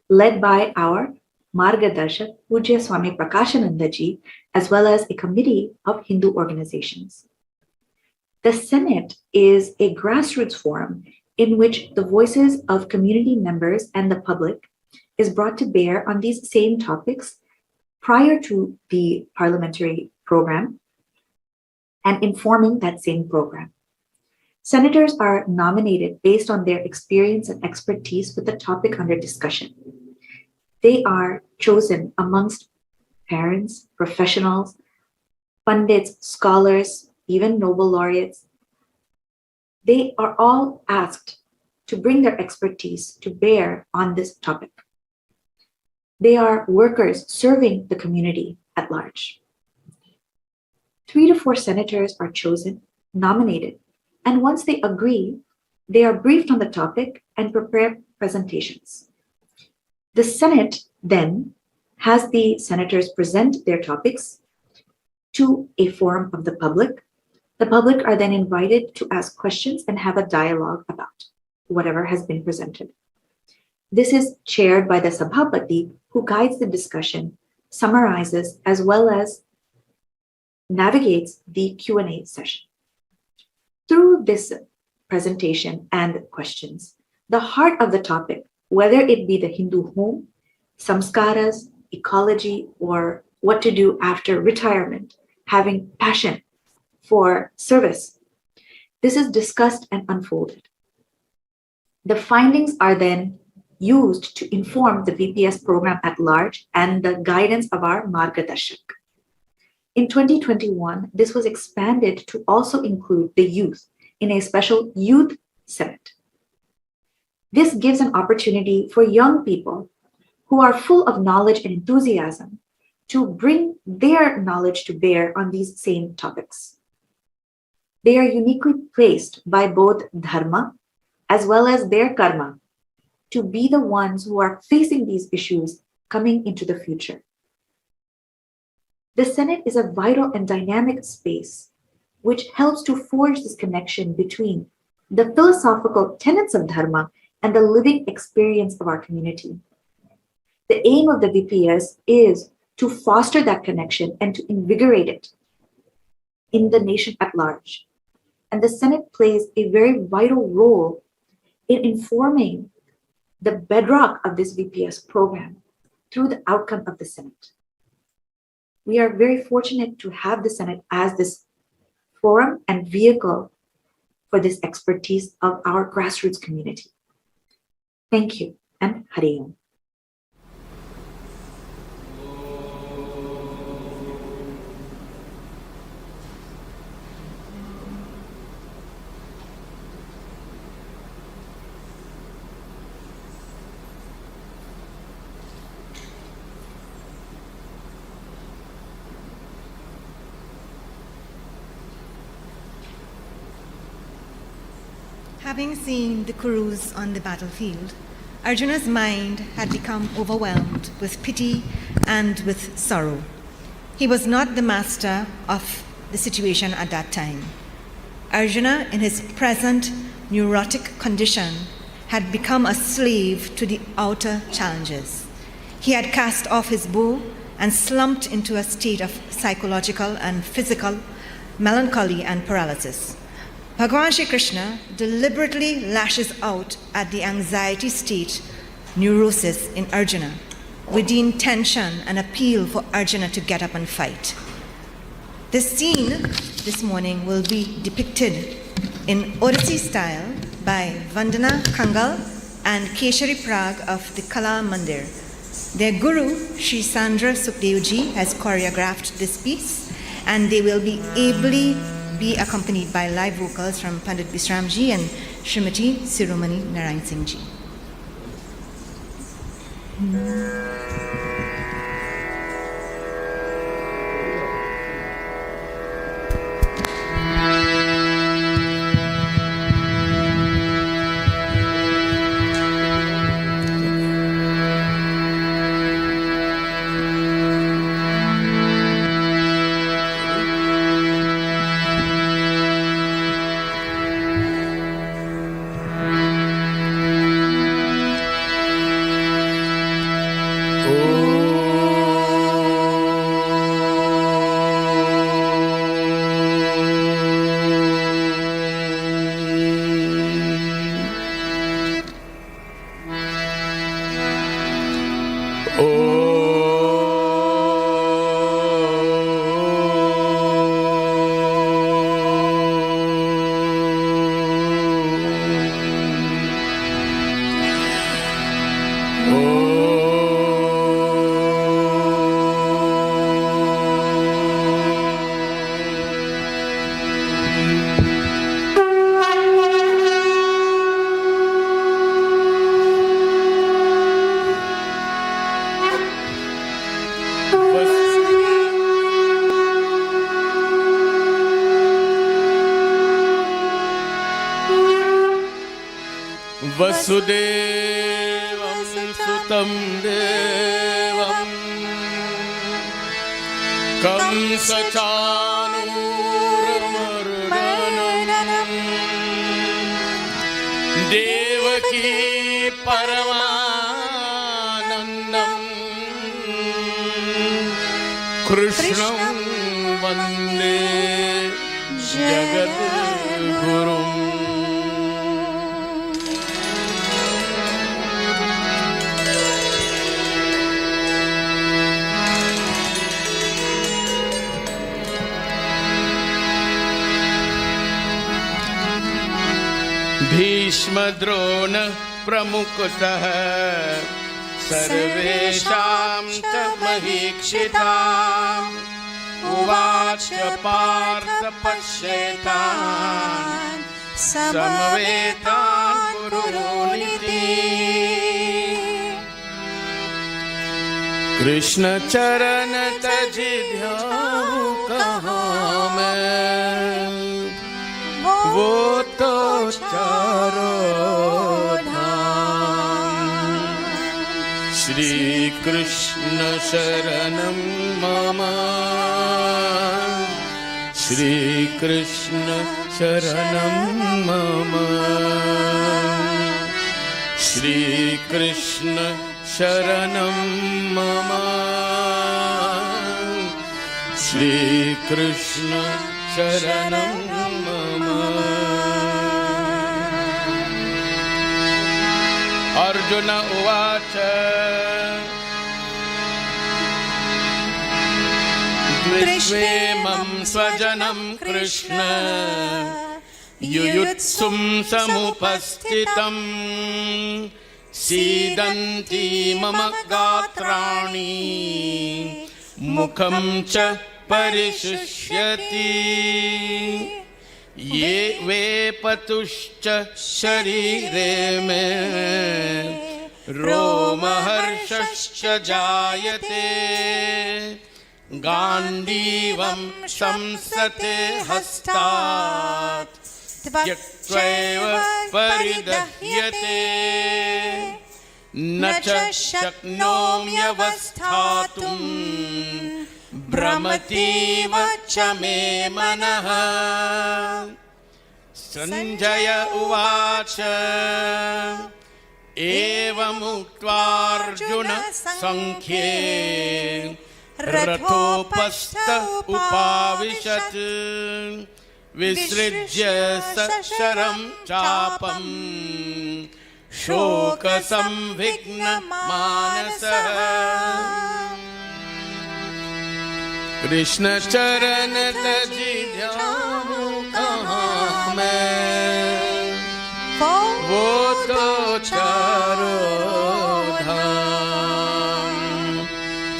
S12: led by our Margadarshak Pujya Swami Prakashananda ji, as well as a committee of Hindu organizations. The Senate is a grassroots forum in which the voices of community members and the public is brought to bear on these same topics prior to the parliamentary program and informing that same program. Senators are nominated based on their experience and expertise with the topic under discussion. They are chosen amongst parents, professionals, pundits, scholars, even Nobel laureates. They are all asked to bring their expertise to bear on this topic. They are workers serving the community at large. 3 to 4 senators are chosen, nominated, and once they agree, they are briefed on the topic and prepare presentations. The Senate then has the senators present their topics to a forum of the public. The public are then invited to ask questions and have a dialogue about whatever has been presented. This is chaired by the Sabhapati, who guides the discussion, summarizes, as well as navigates the Q&A session. Through this presentation and questions, the heart of the topic, whether it be the Hindu home, samskaras, ecology, or what to do after retirement, having passion for service, this is discussed and unfolded. The findings are then used to inform the VPS program at large and the guidance of our Margadarshak. In 2021, this was expanded to also include the youth in a special youth senate. This gives an opportunity for young people who are full of knowledge and enthusiasm to bring their knowledge to bear on these same topics. They are uniquely placed by both dharma as well as their karma to be the ones who are facing these issues coming into the future. The Senate is a vital and dynamic space which helps to forge this connection between the philosophical tenets of dharma and the living experience of our community. The aim of the VPS is to foster that connection and to invigorate it in the nation at large. And the Senate plays a very vital role in informing the bedrock of this VPS program through the outcome of the Senate. We are very fortunate to have the Senate as this forum and vehicle for this expertise of our grassroots community. Thank you, and Hari Om.
S5: Having seen the Kurus on the battlefield, Arjuna's mind had become overwhelmed with pity and with sorrow. He was not the master of the situation at that time. Arjuna, in his present neurotic condition, had become a slave to the outer challenges. He had cast off his bow and slumped into a state of psychological and physical melancholy and paralysis. Bhagavan Shri Krishna deliberately lashes out at the anxiety state, neurosis in Arjuna, with the intention and appeal for Arjuna to get up and fight. This scene this morning will be depicted in Odyssey style by Vandana Kangal and Keshari Prag of the Kala Mandir. Their guru, Sri Sandra Sukhdevji, has choreographed this piece, and they will be ably be accompanied by live vocals from Pandit Bisramji and Srimati Siromani Narayan Singh Ji.
S13: वसुदेवं सुतं देवं कंसचाणूरमर्दनं देवकी परमानन्दं कृष्णं वन्दे जगद्गुरुम्. भीष्मद्रोण प्रमुखतः सर्वेषां च महीक्षिताम् उवाच पार्थ पश्येतान् समवेतान् कुरुनिति. कृष्ण चरण तज ध्याऊं कहाँ मैं कृष्ण शरणं मम श्री कृष्ण शरणं मम श्री कृष्ण शरणं मम श्री कृष्ण शरणं मम अर्जुन उवाच दृष्ट्वेमं स्वजनं कृष्ण युयुत्सुं समुपस्थितं सीदन्ति मम गात्राणि मुखं च परिशुष्यति ये वेपतुश्च शरीरे मे रोमहर्षश्च जायते गाण्डीवं शंसते हस्तात् त्यक्त्वैव परिदह्यते न च शक्नोम्यवस्थातुं भ्रमतीव च मे मनः सञ्जय उवाच एवमुक्त्वार्जुन संख्ये रथोपस्थ उपाविशत् विसृज्य सशरं चापं शोकसंविघ्नमानसः कृष्ण चरण तजी ध्याऊं कहाँ मैं वो तो चारों धाम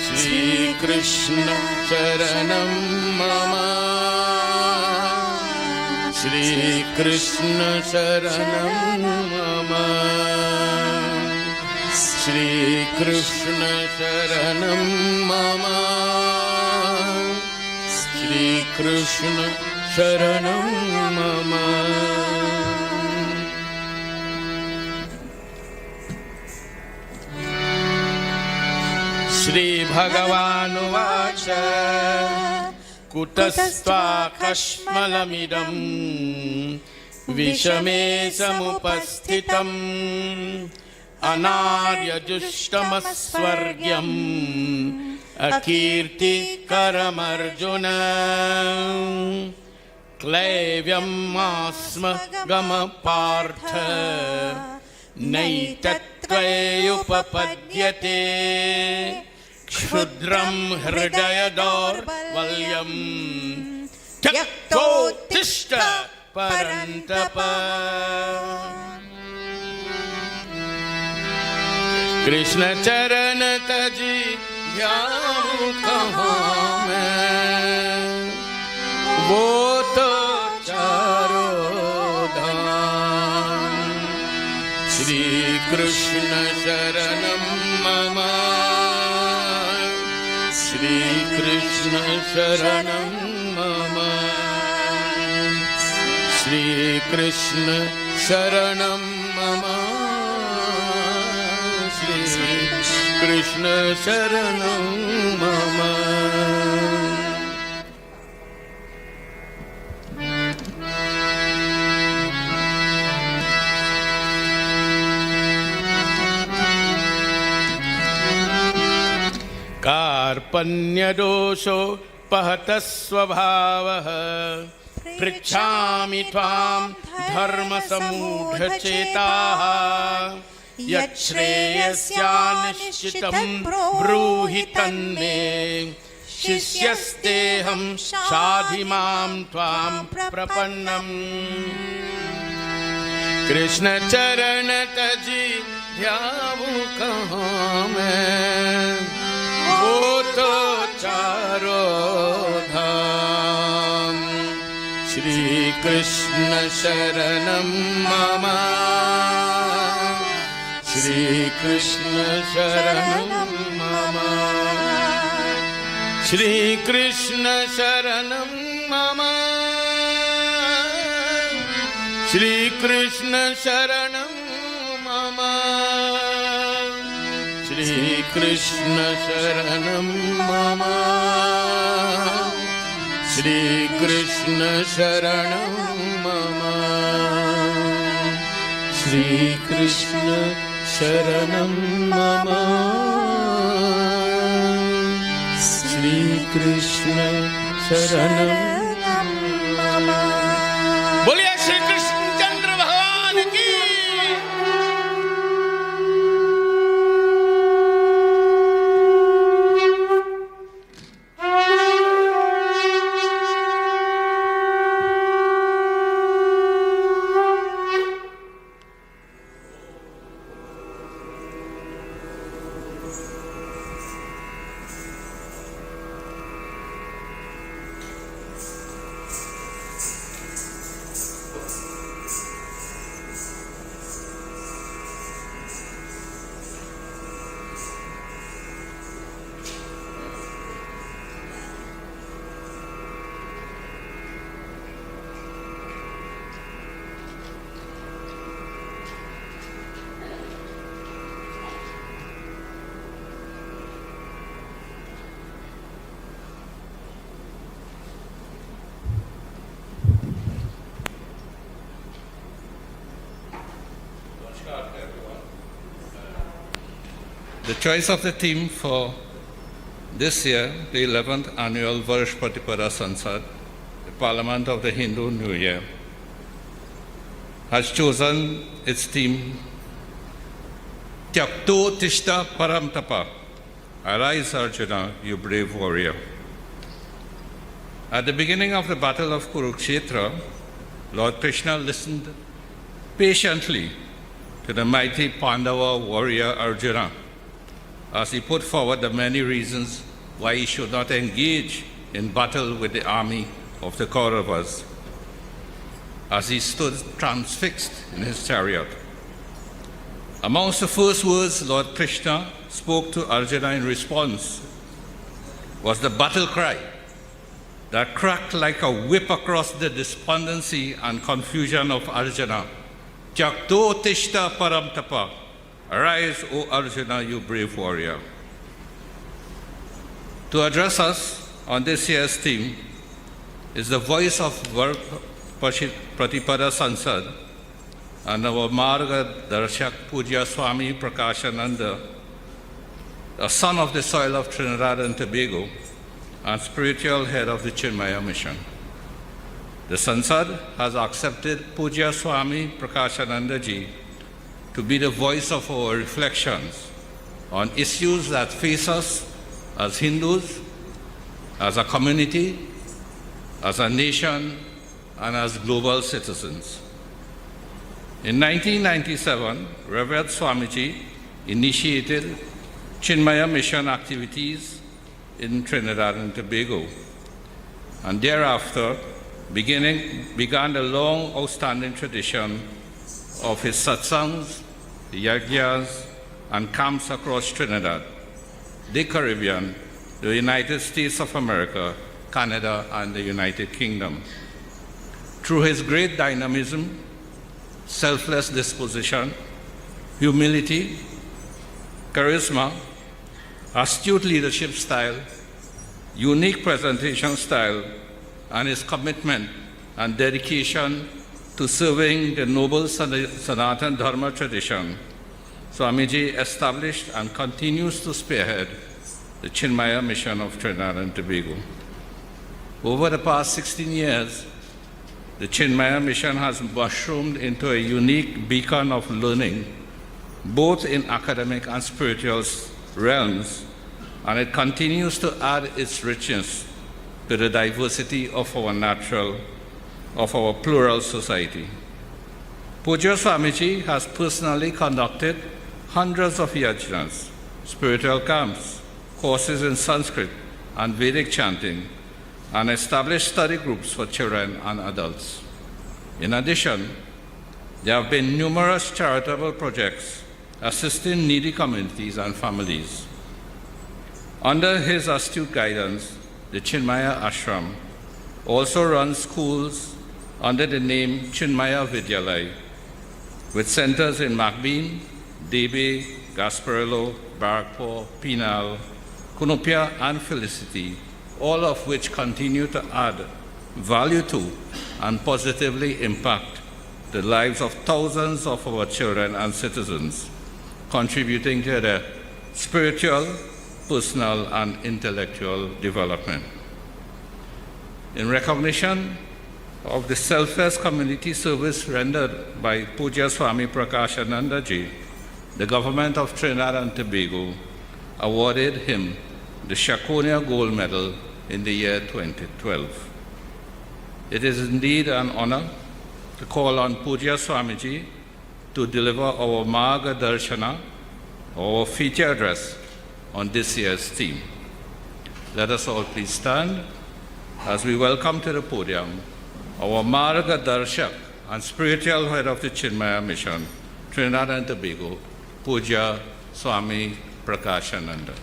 S13: श्री कृष्ण शरणं मम श्री कृष्ण शरणं मम श्री कृष्ण शरणं मम श्री कृष्ण शरणं मम श्री भगवानुवाच कुतस्त्वाकश्मलमिदं विषमे समुपस्थितम् अनार्यजुष्टमस्वर्ग्यम् अकीर्तिकरमर्जुन क्लैव्यं मास्मगमपार्थ नैतत्त्वयुपपद्यते क्षुद्रं हृदय दौर्बल्यं त्यक्तोत्तिष्ठ परन्तप कृष्ण चरण तजी ध्याऊं कहाँ मैं वो तो चारों धाम श्री कृष्ण शरणं मम श्री कृष्ण शरणं मम श्री कृष्ण शरणं मम श्री कृष्ण शरणं मम कार्पण्यदोषो पहतः स्वभावः पृच्छामि त्वां धर्मसम्मूढचेताः यच्छ्रेयस्यानिश्चितं ब्रूहि तन्मे शिष्यस्तेऽहं शाधि मां त्वां प्रपन्नम् कृष्ण चरण तजी ध्याऊं कहाँ मैं वो तो चारों धाम श्री कृष्ण शरणं मम श्री कृष्ण शरणं मम श्री कृष्ण शरणं मम श्री कृष्ण शरणं मम Shri Krishna Sharanam Mama, Shri Krishna Sharanam Mama, Shri Krishna Sharanam Mama, Shri Krishna Sharanam Mama. बोलिए श्री कृष्ण चंद्र भगवान की।
S14: The choice of the theme for this year, the 11th annual Varsh Pratipada Sansad, the Parliament of the Hindu New Year, has chosen its theme, Tyakto Tishta Param Tapa, Arise Arjuna, you brave warrior. At the beginning of the Battle of Kurukshetra, Lord Krishna listened patiently to the mighty Pandava warrior Arjuna, as he put forward the many reasons why he should not engage in battle with the army of the Kauravas, as he stood transfixed in his chariot. Amongst the first words Lord Krishna spoke to Arjuna in response was the battle cry that cracked like a whip across the despondency and confusion of Arjuna. Tyakto Tishta Param Tapa. Arise, O Arjuna, you brave warrior. To address us on this year's theme is the voice of Pratipada Sansad and our Marga Darshak Puja Swami Prakashananda, a son of the soil of Trinidad and Tobago and spiritual head of the Chinmaya mission. The Sansad has accepted Puja Swami Prakashananda ji to be the voice of our reflections on issues that face us as Hindus, as a community, as a nation, and as global citizens. In 1997, Revered Swamiji initiated Chinmaya mission activities in Trinidad and Tobago, and thereafter began the long outstanding tradition of his satsangs, the yagyas, and camps across Trinidad, the Caribbean, the United States of America, Canada, and the United Kingdom. Through his great dynamism, selfless disposition, humility, charisma, astute leadership style, unique presentation style, and his commitment and dedication to serving the noble Sanatan Dharma tradition, Swamiji established and continues to spearhead the Chinmaya mission of Trinidad and Tobago. Over the past 16 years, the Chinmaya mission has mushroomed into a unique beacon of learning, both in academic and spiritual realms, and it continues to add its richness to the diversity of our plural society. Puja Swamiji has personally conducted hundreds of yajnas, spiritual camps, courses in Sanskrit and Vedic chanting, and established study groups for children and adults. In addition, there have been numerous charitable projects assisting needy communities and families. Under his astute guidance, the Chinmaya Ashram also runs schools under the name Chinmaya Vidyalay, with centers in Makbeen, Debe, Gasparello, Barkpo, Pinal, Cunupia, and Felicity, all of which continue to add value to and positively impact the lives of thousands of our children and citizens, contributing to their spiritual, personal, and intellectual development. In recognition of the selfless community service rendered by Puja Swami Prakashananda Ji, the government of Trinidad and Tobago awarded him the Shakonia Gold Medal in the year 2012. It is indeed an honor to call on Puja Swamiji to deliver our Marga Darshana, our feature address on this year's theme. Let us all please stand as we welcome to the podium our Marga Darshak and spiritual head of the Chinmaya mission, Trinidad and Tobago, Puja Swami Prakashananda.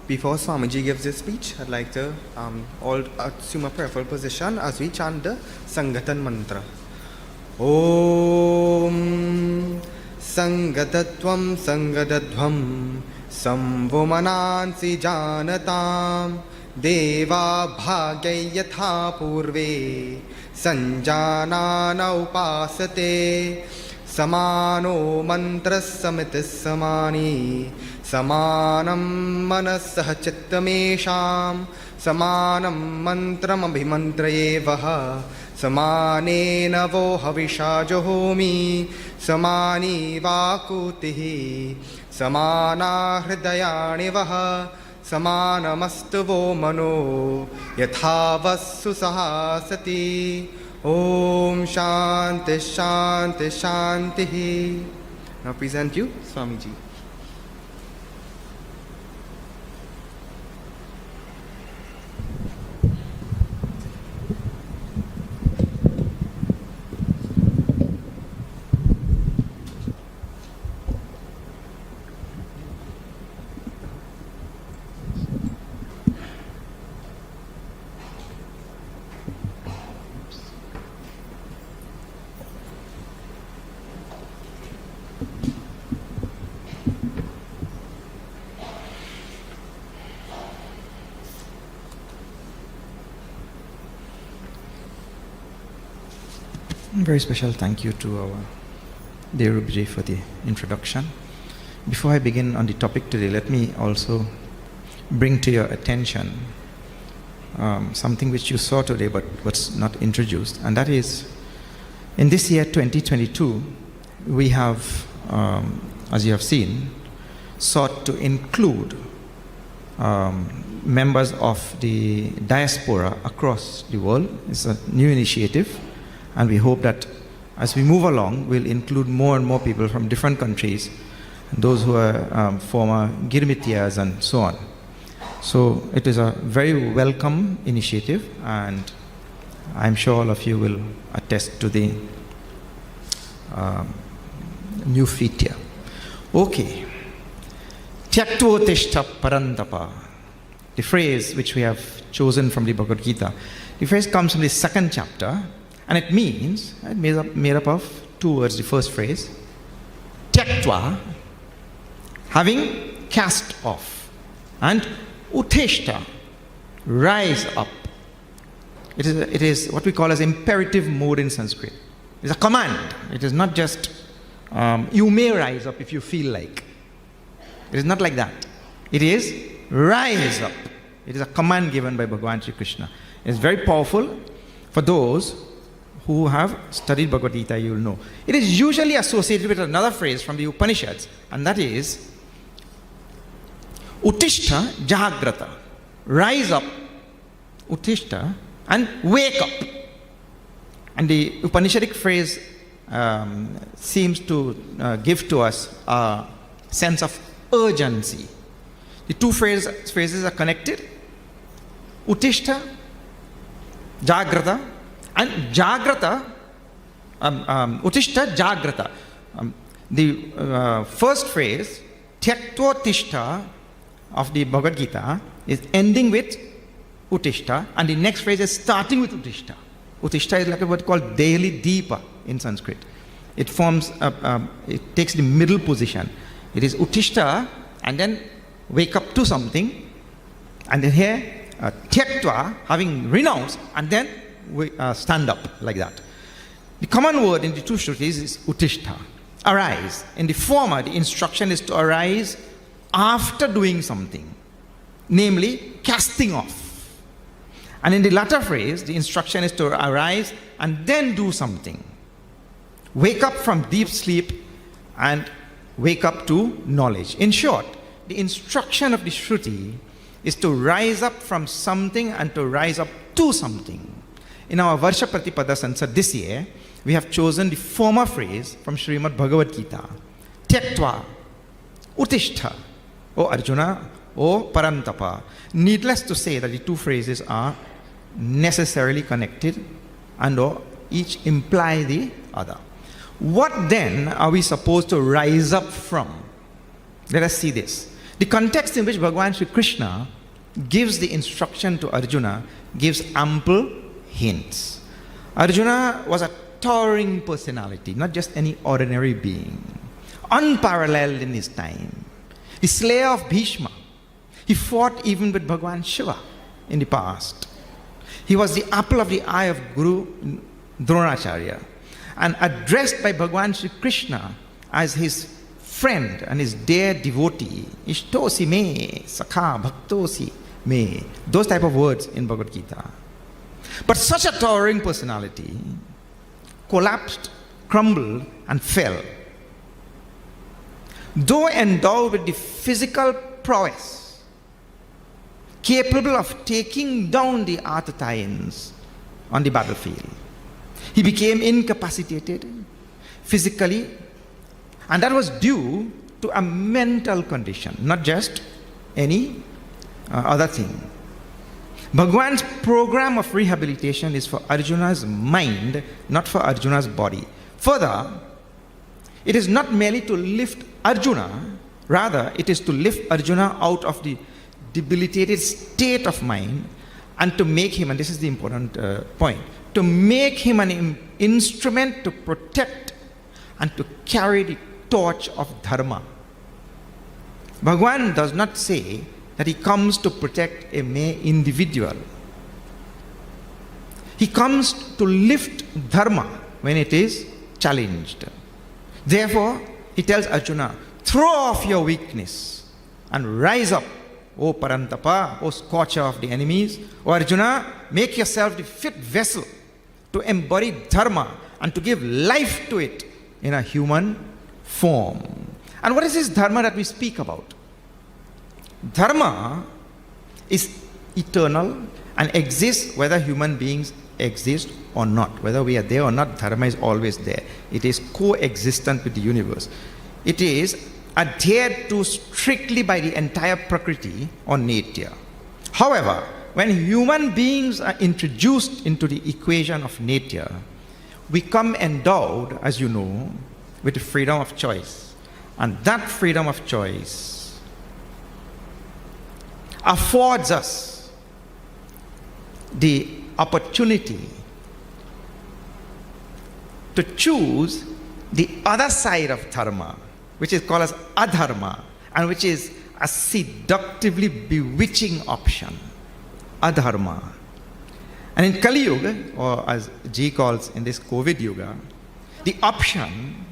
S15: Before Swamiji gives his speech, I'd like to all assume a prayerful position as we chant the Sanghatan mantra. Om Sanghatatvam Sanghadadvam Samvomanansi Janatam Deva Bhagyay Yatha Purve Sanjanana Upasate Samano Mantra Samitis Samani Samanam Manasah Chittamesham Samanam Mantram Abhimantrayevaha Samanena vo havisha johomi Samani vakutihi Samana hridayani vaha Samanamastu vo mano Yathavassu sahasati Om Shanti Shanti Shanti. Now present you Swamiji.
S16: Very special thank you to our dear Rubji for the introduction. Before I begin on the topic today, let me also bring to your attention something which you saw today but was not introduced, and that is, in this year 2022, we have, as you have seen, sought to include members of the diaspora across the world. It's a new initiative. And we hope that as we move along, we'll include more and more people from different countries, those who are former Girmitias and so on. So it is a very welcome initiative, and I'm sure all of you will attest to the new feat here. Okay. Tyaktva parantapa. The phrase which we have chosen from the Bhagavad Gita. The phrase comes from the second chapter. And it means, made up of two words, the first phrase, tyaktva, having cast off, and utteshta, rise up. It is what we call as imperative mode in Sanskrit. It's a command. It is not just, you may rise up if you feel like. It is not like that. It is, rise up. It is a command given by Bhagavan Sri Krishna. It is very powerful. For those who have studied Bhagavad Gita, you will know. It is usually associated with another phrase from the Upanishads, and that is Uttishta Jagrata. Rise up, Uttishta, and wake up. And the Upanishadic phrase seems to give to us a sense of urgency. The two phrases are connected. Uttishta, Jagrata, and Jagrata, Uttishta Jagrata. The first phrase, Tyaktva Tishta, of the Bhagavad Gita is ending with Uttishta, and the next phrase is starting with Uttishta. Uttishta is like a word called Dehli Deepa in Sanskrit. It forms, it takes the middle position. It is Uttishta, and then wake up to something, and then here, Tyaktva, having renounced, and then stand up like that. The common word in the two Shrutis is Uttishta, arise. In the former, the instruction is to arise after doing something, namely casting off. And in the latter phrase, the instruction is to arise and then do something. Wake up from deep sleep and wake up to knowledge. In short, the instruction of the Shruti is to rise up from something and to rise up to something. In our Varsha Pratipada Sansad this year, we have chosen the former phrase from Srimad Bhagavad Gita, Tyaktva, Uttishta, O Arjuna, O Parantapa. Needless to say that the two phrases are necessarily connected and or each imply the other. What then are we supposed to rise up from? Let us see this. The context in which Bhagavan Sri Krishna gives the instruction to Arjuna gives ample hints. Arjuna was a towering personality, not just any ordinary being, unparalleled in his time. The slayer of Bhishma. He fought even with Bhagavan Shiva in the past. He was the apple of the eye of Guru Dronacharya, and addressed by Bhagavan Sri Krishna as his friend and his dear devotee. Ishtosi me, Sakha Bhaktosi me. Those type of words in Bhagavad Gita. But such a towering personality collapsed, crumbled, and fell. Though endowed with the physical prowess capable of taking down the Atatayans on the battlefield, he became incapacitated physically, and that was due to a mental condition, not just any other thing. Bhagwan's program of rehabilitation is for Arjuna's mind, not for Arjuna's body. Further, it is not merely to lift Arjuna, rather it is to lift Arjuna out of the debilitated state of mind and to make him, and this is the important point, to make him an instrument to protect and to carry the torch of dharma. Bhagwan does not say that he comes to protect a mere individual. He comes to lift dharma when it is challenged. Therefore, he tells Arjuna, throw off your weakness and rise up, O Parantapa, O scorcher of the enemies. O Arjuna, make yourself the fit vessel to embody dharma and to give life to it in a human form. And what is this dharma that we speak about? Dharma is eternal and exists whether human beings exist or not. Whether we are there or not, dharma is always there. It is coexistent with the universe. It is adhered to strictly by the entire Prakriti or nature. However, when human beings are introduced into the equation of nature, we come endowed, as you know, with the freedom of choice. And that freedom of choice affords us the opportunity to choose the other side of dharma, which is called as adharma, and which is a seductively bewitching option. Adharma. And in Kali Yuga, or as G calls in this COVID Yuga, the option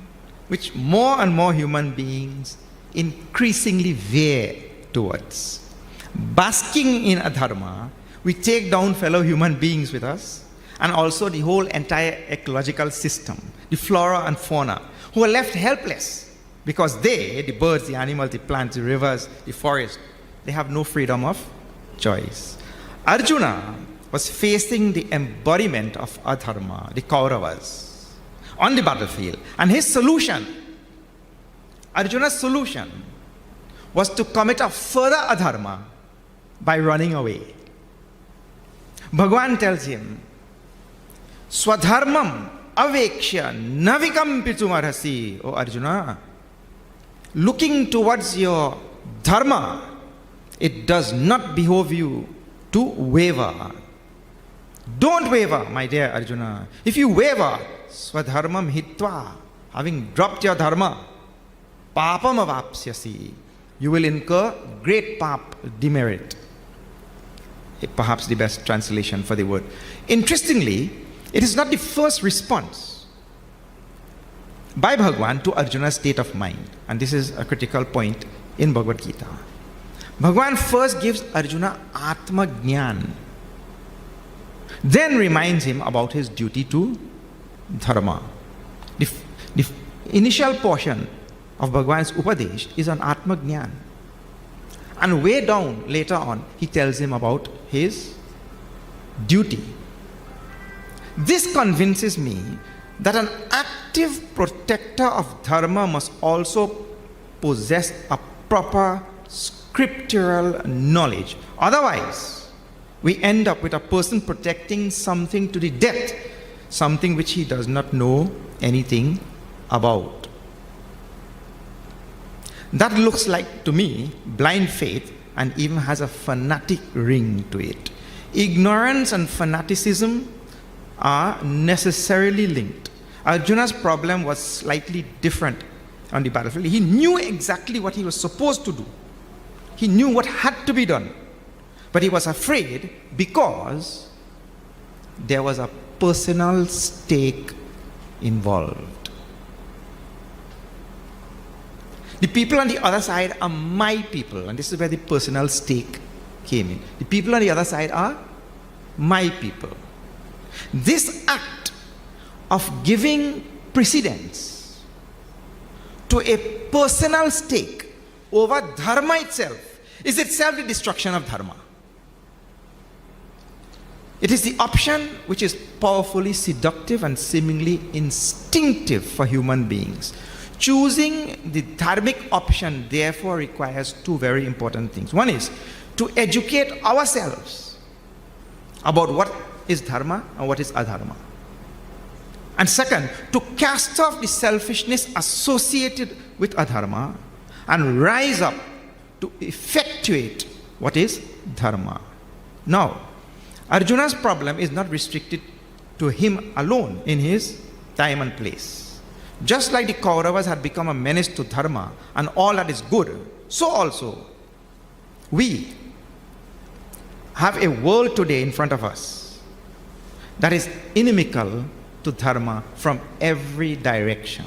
S16: which more and more human beings increasingly veer towards. Basking in adharma, we take down fellow human beings with us, and also the whole entire ecological system, the flora and fauna, who are left helpless because they, the birds, the animals, the plants, the rivers, the forest, they have no freedom of choice. Arjuna was facing the embodiment of adharma, the Kauravas, on the battlefield. And his solution, Arjuna's solution, was to commit a further adharma by running away. Bhagavan tells him, Swadharmam avekshya navikampitum arhasi, O Arjuna. Looking towards your dharma, it does not behove you to waver. Don't waver, my dear Arjuna. If you waver, swadharmam hitva, having dropped your dharma, papam avapsyasi, you will incur great pap, demerit. Perhaps the best translation for the word. Interestingly, it is not the first response by Bhagwan to Arjuna's state of mind. And this is a critical point in Bhagavad Gita. Bhagwan first gives Arjuna Atma Jnana, then reminds him about his duty to dharma. The initial portion of Bhagwan's Upadesh is on Atma Jnana. And way down later on, he tells him about his duty. This convinces me that an active protector of dharma must also possess a proper scriptural knowledge. Otherwise, we end up with a person protecting something to the death, something which he does not know anything about. That looks like, to me, blind faith and even has a fanatic ring to it. Ignorance and fanaticism are necessarily linked. Arjuna's problem was slightly different on the battlefield. He knew exactly what he was supposed to do. He knew what had to be done. But he was afraid because there was a personal stake involved. The people on the other side are my people, and this is where the personal stake came in. The people on the other side are my people. This act of giving precedence to a personal stake over dharma itself is itself the destruction of dharma. It is the option which is powerfully seductive and seemingly instinctive for human beings. Choosing the dharmic option therefore requires two very important things. One is to educate ourselves about what is dharma and what is adharma. And second, to cast off the selfishness associated with adharma and rise up to effectuate what is dharma. Now, Arjuna's problem is not restricted to him alone in his time and place. Just like the Kauravas had become a menace to dharma and all that is good, so also we have a world today in front of us that is inimical to dharma from every direction.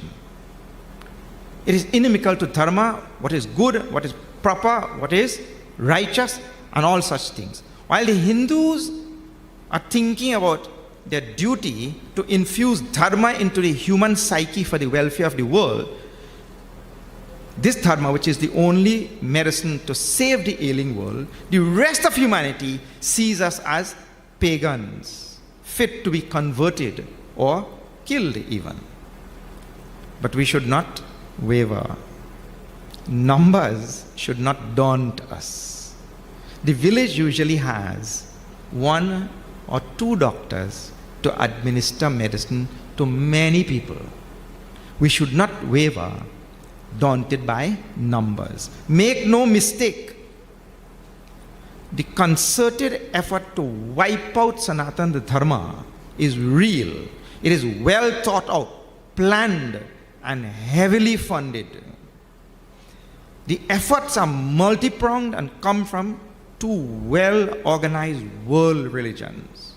S16: It is inimical to dharma, what is good, what is proper, what is righteous, and all such things. While the Hindus are thinking about their duty to infuse dharma into the human psyche for the welfare of the world, this dharma, which is the only medicine to save the ailing world, the rest of humanity sees us as pagans, fit to be converted or killed even. But we should not waver. Numbers should not daunt us. The village usually has 1 or 2 doctors to administer medicine to many people. We should not waver, daunted by numbers. Make no mistake, the concerted effort to wipe out Sanatana Dharma is real. It is well thought out, planned, and heavily funded. The efforts are multi-pronged and come from 2 well-organized world religions.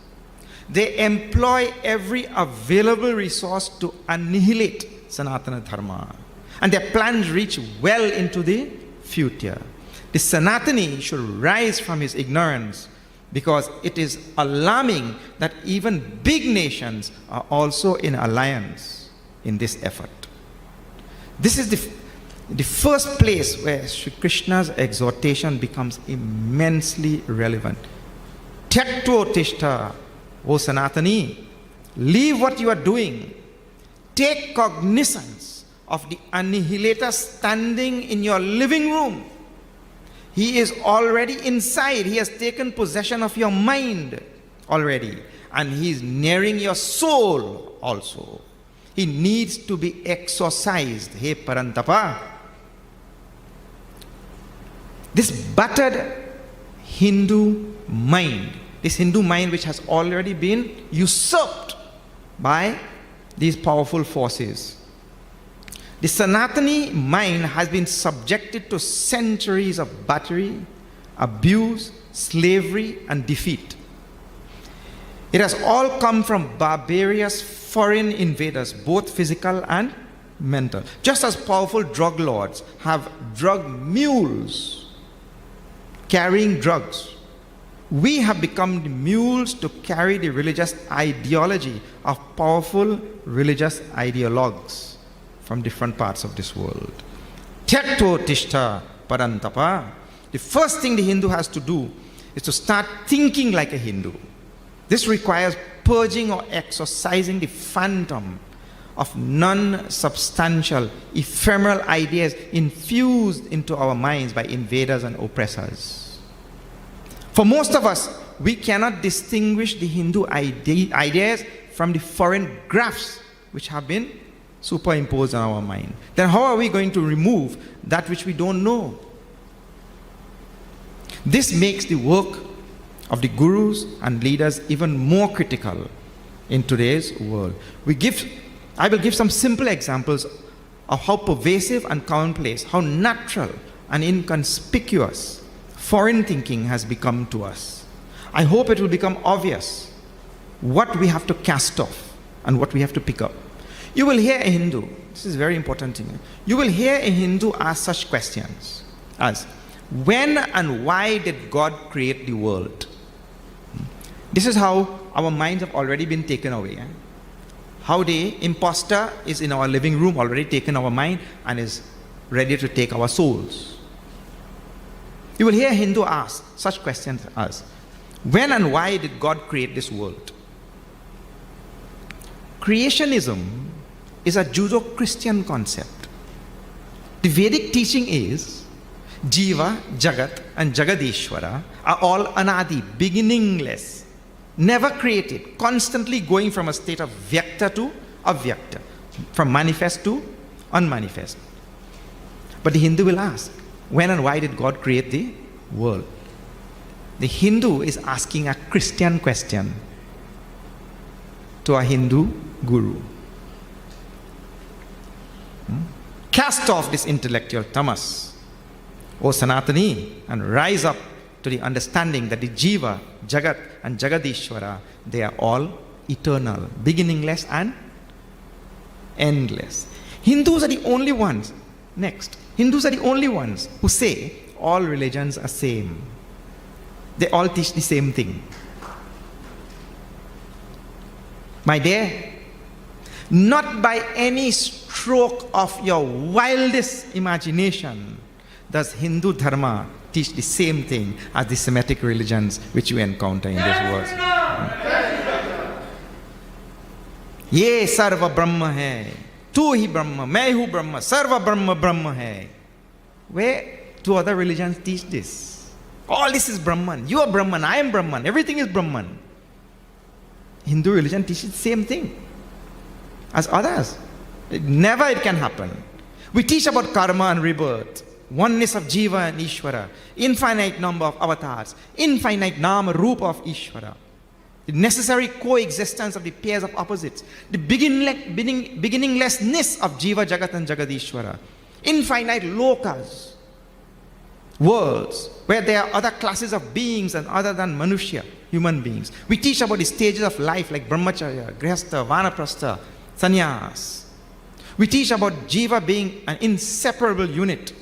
S16: They employ every available resource to annihilate Sanatana Dharma, and their plans reach well into the future. The Sanatani should rise from his ignorance, because it is alarming that even big nations are also in alliance in this effort. This is the first place where Sri Krishna's exhortation becomes immensely relevant. Tyaktva tishta, O Sanatani, leave what you are doing. Take cognizance of the annihilator standing in your living room. He is already inside. He has taken possession of your mind already. And he is nearing your soul also. He needs to be exorcised. Hey Parantapa. This battered Hindu mind. This Hindu mind which has already been usurped by these powerful forces. The Sanatani mind has been subjected to centuries of battery, abuse, slavery, and defeat. It has all come from barbarous foreign invaders, both physical and mental. Just as powerful drug lords have drug mules carrying drugs, we have become the mules to carry the religious ideology of powerful religious ideologues from different parts of this world. Tyakto tishta parantapa. The first thing the Hindu has to do is to start thinking like a Hindu. This requires purging or exorcising the phantom of non-substantial, ephemeral ideas infused into our minds by invaders and oppressors. For most of us, we cannot distinguish the Hindu ideas from the foreign grafts which have been superimposed on our mind. Then how are we going to remove that which we don't know? This makes the work of the gurus and leaders even more critical in today's world. I will give some simple examples of how pervasive and commonplace, how natural and inconspicuous foreign thinking has become to us. I hope it will become obvious what we have to cast off and what we have to pick up. You will hear a Hindu, this is very important thing, you will hear a Hindu ask such questions as, when and why did God create the world? This is how our minds have already been taken away. How the imposter is in our living room, already taken our mind and is ready to take our souls. You will hear a Hindu ask such questions as, when and why did God create this world? Creationism is a Judeo-Christian concept. The Vedic teaching is Jiva, Jagat and Jagadishwara are all anadi, beginningless, never created, constantly going from a state of vyakta to avyakta, from manifest to unmanifest. But the Hindu will ask, when and why did God create the world? The Hindu is asking a Christian question to a Hindu guru. Cast off this intellectual tamas, O Sanatani, and rise up to the understanding that the Jiva, Jagat and Jagadishwara, they are all eternal, beginningless and endless. Hindus are the only ones, Hindus are the only ones who say all religions are same. They all teach the same thing. My dear, not by any stroke of your wildest imagination does Hindu Dharma teach the same thing as the Semitic religions which you encounter in this world. Ye sarva brahma hai, tu hi brahma, main hu brahma, sarva brahma brahma hai. Where do other religions teach this? All this is Brahman. You are Brahman, I am Brahman, everything is Brahman. Hindu religion teaches the same thing as others. Never it can happen. We teach about karma and rebirth, oneness of Jiva and Ishvara, infinite number of avatars, infinite nama rupa of Ishvara, the necessary coexistence of the pairs of opposites, the beginninglessness of Jiva, Jagat and Jagadishwara, infinite lokas, worlds where there are other classes of beings and other than Manushya, human beings. We teach about the stages of life like Brahmacharya, Grihastha, Vanaprastha, Sannyas. We teach about Jiva being an inseparable unit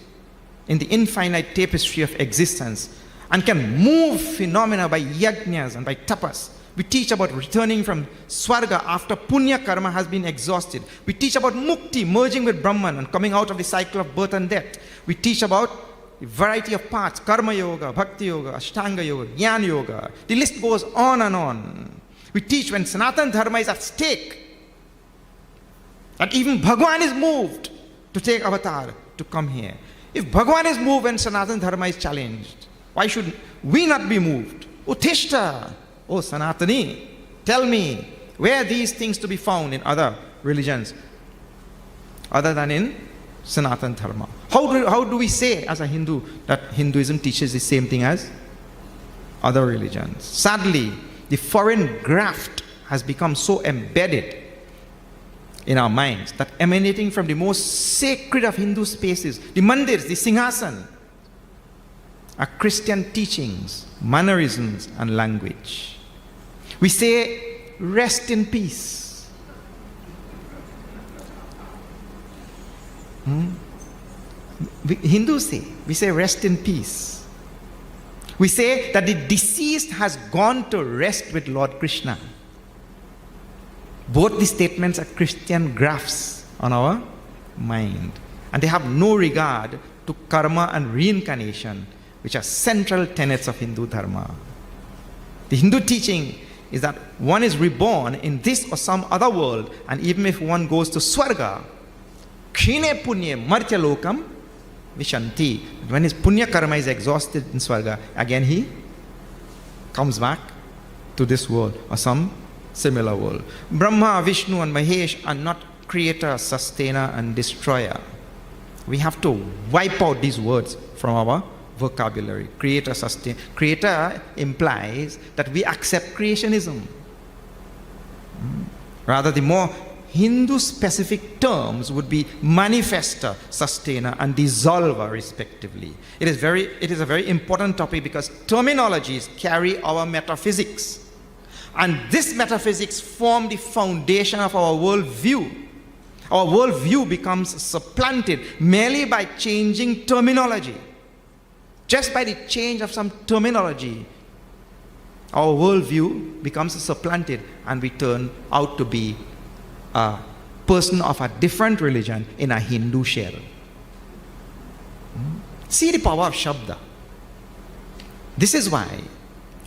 S16: in the infinite tapestry of existence and can move phenomena by yajnas and by tapas. We teach about returning from Swarga after Punya karma has been exhausted. We teach about Mukti, merging with Brahman and coming out of the cycle of birth and death. We teach about the variety of paths, Karma Yoga, Bhakti Yoga, Ashtanga Yoga, Jnana Yoga. The list goes on and on. We teach when Sanatana Dharma is at stake, that even Bhagwan is moved to take avatar to come here. If Bhagwan is moved when Sanatana Dharma is challenged, why should we not be moved? Uttishta, O Sanatani, tell me where are these things to be found in other religions other than in Sanatana Dharma? How do we say as a Hindu that Hinduism teaches the same thing as other religions. Sadly, the foreign graft has become so embedded in our minds that emanating from the most sacred of Hindu spaces, the mandirs, the singhasan, are Christian teachings, mannerisms, and language. We say, rest in peace. Hindus say, we say rest in peace. We say that the deceased has gone to rest with Lord Krishna. Both the statements are Christian grafts on our mind. And they have no regard to karma and reincarnation, which are central tenets of Hindu dharma. The Hindu teaching is that one is reborn in this or some other world, and even if one goes to Swarga, Khine Punye Martya Lokam Vishanti. When his Punya karma is exhausted in Swarga, again he comes back to this world or some similar world. Brahma, Vishnu, and Mahesh are not creator, sustainer, and destroyer. We have to wipe out these words from our vocabulary. Creator, sustain. Creator implies that we accept creationism. Rather, the more Hindu-specific terms would be manifester, sustainer, and dissolver, respectively. It is a very important topic because terminologies carry our metaphysics. And this metaphysics form the foundation of our worldview. Our worldview becomes supplanted merely by changing terminology. Just by the change of some terminology, our worldview becomes supplanted and we turn out to be a person of a different religion in a Hindu shell. See the power of Shabda. This is why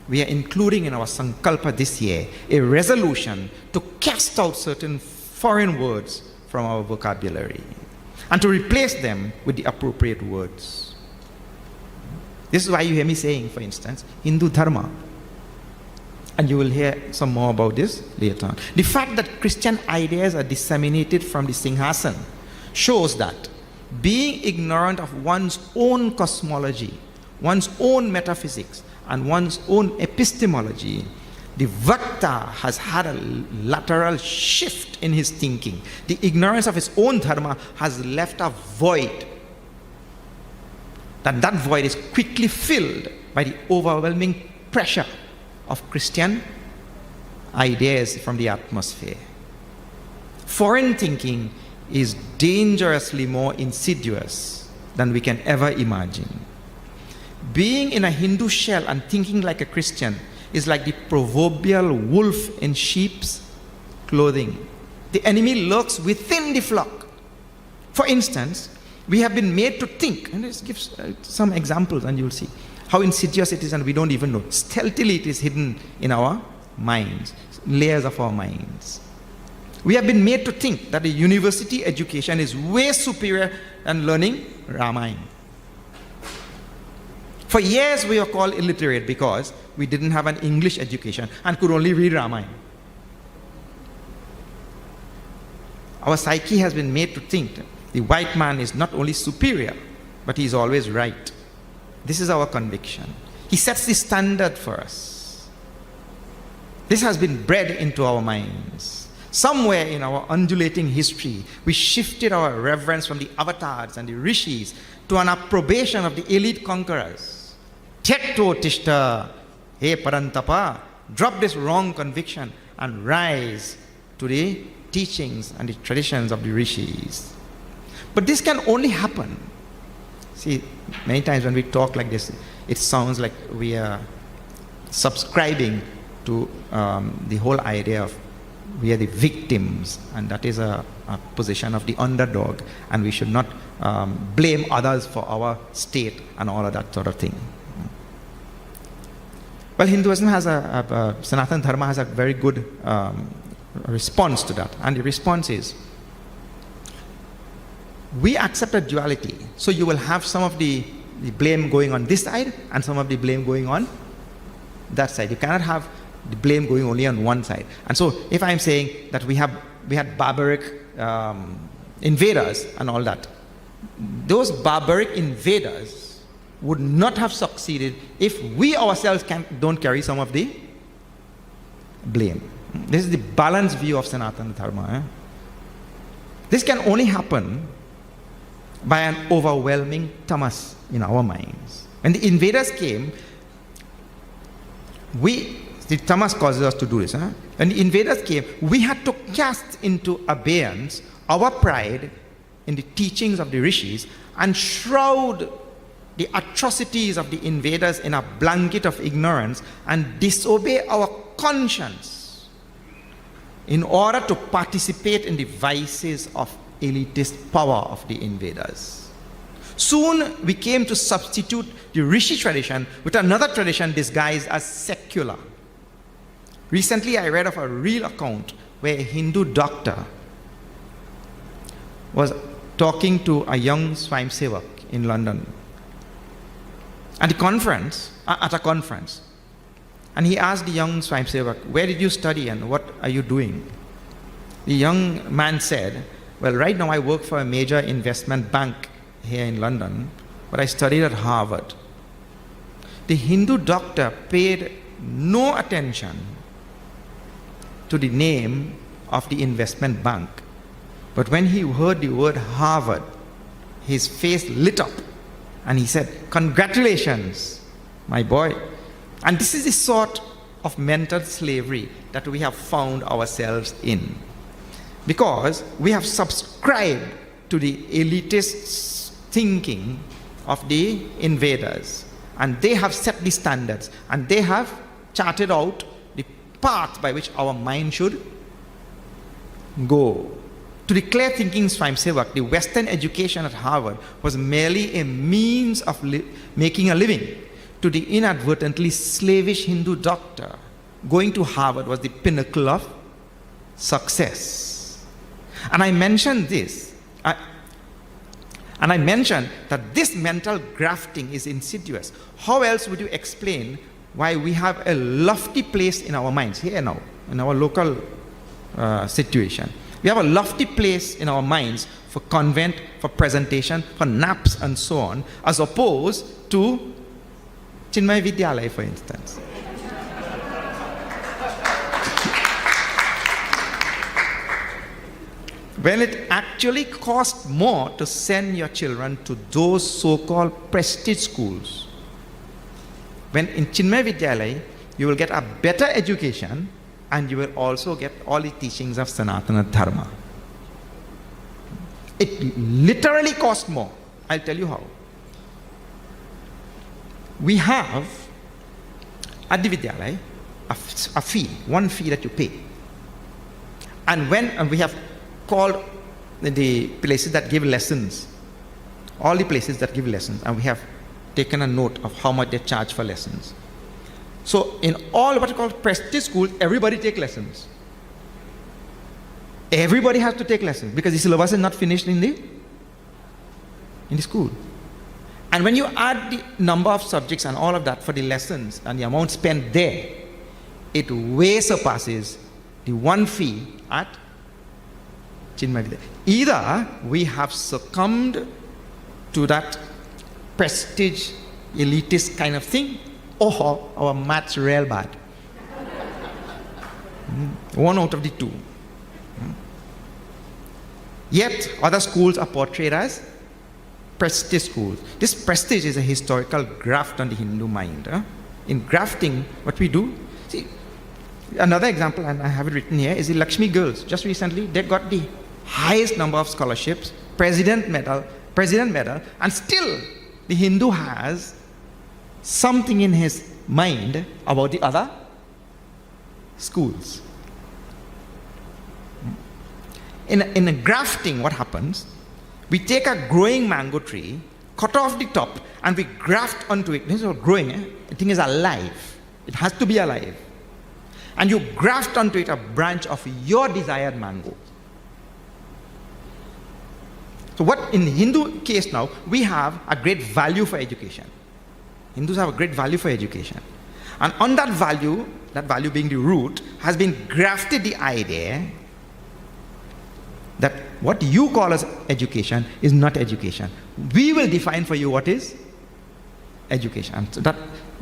S16: we are including in our Sankalpa this year a resolution to cast out certain foreign words from our vocabulary and to replace them with the appropriate words. This is why you hear me saying, for instance, Hindu Dharma. And you will hear some more about this later on. The fact that Christian ideas are disseminated from the Singhasan shows that being ignorant of one's own cosmology, one's own metaphysics, and one's own epistemology, the Vakta has had a lateral shift in his thinking. The ignorance of his own dharma has left a void. That void is quickly filled by the overwhelming pressure of Christian ideas from the atmosphere. Foreign thinking is dangerously more insidious than we can ever imagine. Being in a Hindu shell and thinking like a Christian is like the proverbial wolf in sheep's clothing. The enemy lurks within the flock. For instance, we have been made to think, and let's give some examples and you'll see how insidious it is and we don't even know. Stealthily it is hidden in our minds, layers of our minds. We have been made to think that a university education is way superior than learning Ramayana. For years we were called illiterate because we didn't have an English education and could only read Ramayana. Our psyche has been made to think that the white man is not only superior, but he is always right. This is our conviction. He sets the standard for us. This has been bred into our minds. Somewhere in our undulating history, we shifted our reverence from the avatars and the rishis to an approbation of the elite conquerors. Tyekto tishta, hey Parantapa, drop this wrong conviction and rise to the teachings and the traditions of the rishis. But this can only happen. See, many times when we talk like this, it sounds like we are subscribing to the whole idea of we are the victims, and that is a position of the underdog, and we should not blame others for our state and all of that sort of thing. Well, Hinduism has Sanatana Dharma has a very good response to that, and the response is, we accept a duality, so you will have some of the blame going on this side and some of the blame going on that side. You cannot have the blame going only on one side. And so if I'm saying that we had barbaric invaders and all that, those barbaric invaders would not have succeeded if we ourselves don't carry some of the blame. This is the balanced view of Sanatana Dharma. This can only happen by an overwhelming tamas in our minds. When the invaders came, the tamas causes us to do this. When the invaders came, we had to cast into abeyance our pride in the teachings of the rishis and shroud the atrocities of the invaders in a blanket of ignorance and disobey our conscience in order to participate in the vices of elitist power of the invaders. Soon we came to substitute the rishi tradition with another tradition disguised as secular. Recently I read of a real account where a Hindu doctor was talking to a young Swayamsevak in London at a conference, and he asked the young Swayamsevak, where did you study and what are you doing? The young man said, well, right now I work for a major investment bank here in London, but I studied at Harvard. The Hindu doctor paid no attention to the name of the investment bank, but when he heard the word Harvard, his face lit up and he said, congratulations, my boy. And this is the sort of mental slavery that we have found ourselves in, because we have subscribed to the elitist thinking of the invaders, and they have set the standards and they have charted out the path by which our mind should go. To the clear thinking Swayamsevak, the Western education at Harvard was merely a means of making a living. To the inadvertently slavish Hindu doctor, going to Harvard was the pinnacle of success. And I mentioned this, and I mentioned that this mental grafting is insidious. How else would you explain why we have a lofty place in our minds, here now, in our local situation? We have a lofty place in our minds for convent, for presentation, for naps and so on, as opposed to Chinmaya Vidyalaya, for instance. When it actually costs more to send your children to those so-called prestige schools. When in Chinmaya Vidyalaya, you will get a better education and you will also get all the teachings of Sanatana Dharma. It literally costs more. I'll tell you how. We have at the Vidyalaya a fee, one fee that you pay. And we have called the places that give lessons, all the places that give lessons, and we have taken a note of how much they charge for lessons. So in all what you call prestige schools, everybody take lessons. Everybody has to take lessons because the syllabus is not finished in the school. And when you add the number of subjects and all of that for the lessons and the amount spent there, it way surpasses the one fee at Chinmaya. Either we have succumbed to that prestige, elitist kind of thing, or our maths real bad. One out of the two. Yet other schools are portrayed as prestige schools. This prestige is a historical graft on the Hindu mind. In grafting, what we do, see, another example, and I have it written here, is the Lakshmi girls. Just recently, they got the highest number of scholarships, president medal, and still the Hindu has something in his mind about the other schools. In a grafting, what happens? We take a growing mango tree, cut off the top, and we graft onto it. This is not growing, the thing is alive. It has to be alive. And you graft onto it a branch of your desired mango. So what in the Hindu case now, we have a great value for education. Hindus have a great value for education. And on that value being the root, has been grafted the idea that what you call as education is not education. We will define for you what is education. And so that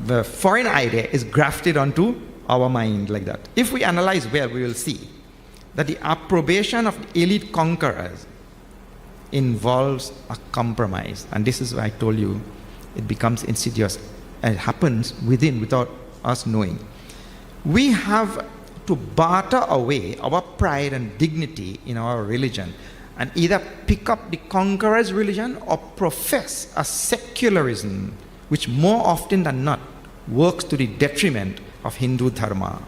S16: the foreign idea is grafted onto our mind like that. If we analyze well, we will see that the approbation of the elite conquerors involves a compromise. And this is why I told you it becomes insidious. And it happens without us knowing. We have to barter away our pride and dignity in our religion and either pick up the conqueror's religion or profess a secularism which more often than not works to the detriment of Hindu dharma.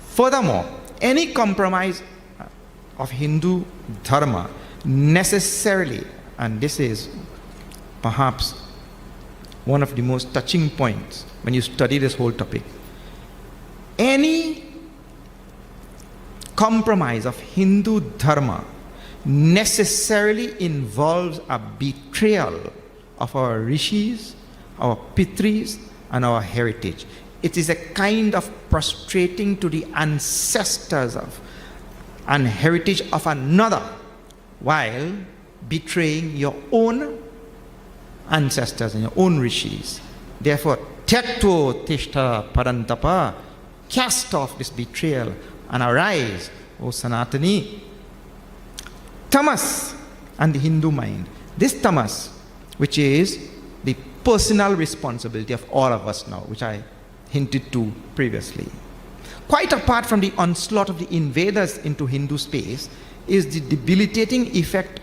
S16: Furthermore, any compromise of Hindu dharma necessarily, and this is perhaps one of the most touching points when you study this whole topic, any compromise of Hindu dharma necessarily involves a betrayal of our rishis, our pitris, and our heritage. It is a kind of prostrating to the ancestors of and heritage of another while betraying your own ancestors and your own rishis. Therefore, Tyakto Tishta Parantapa, cast off this betrayal and arise, O Sanatani. Tamas and the Hindu mind. This tamas, which is the personal responsibility of all of us now, which I hinted to previously. Quite apart from the onslaught of the invaders into Hindu space, is the debilitating effect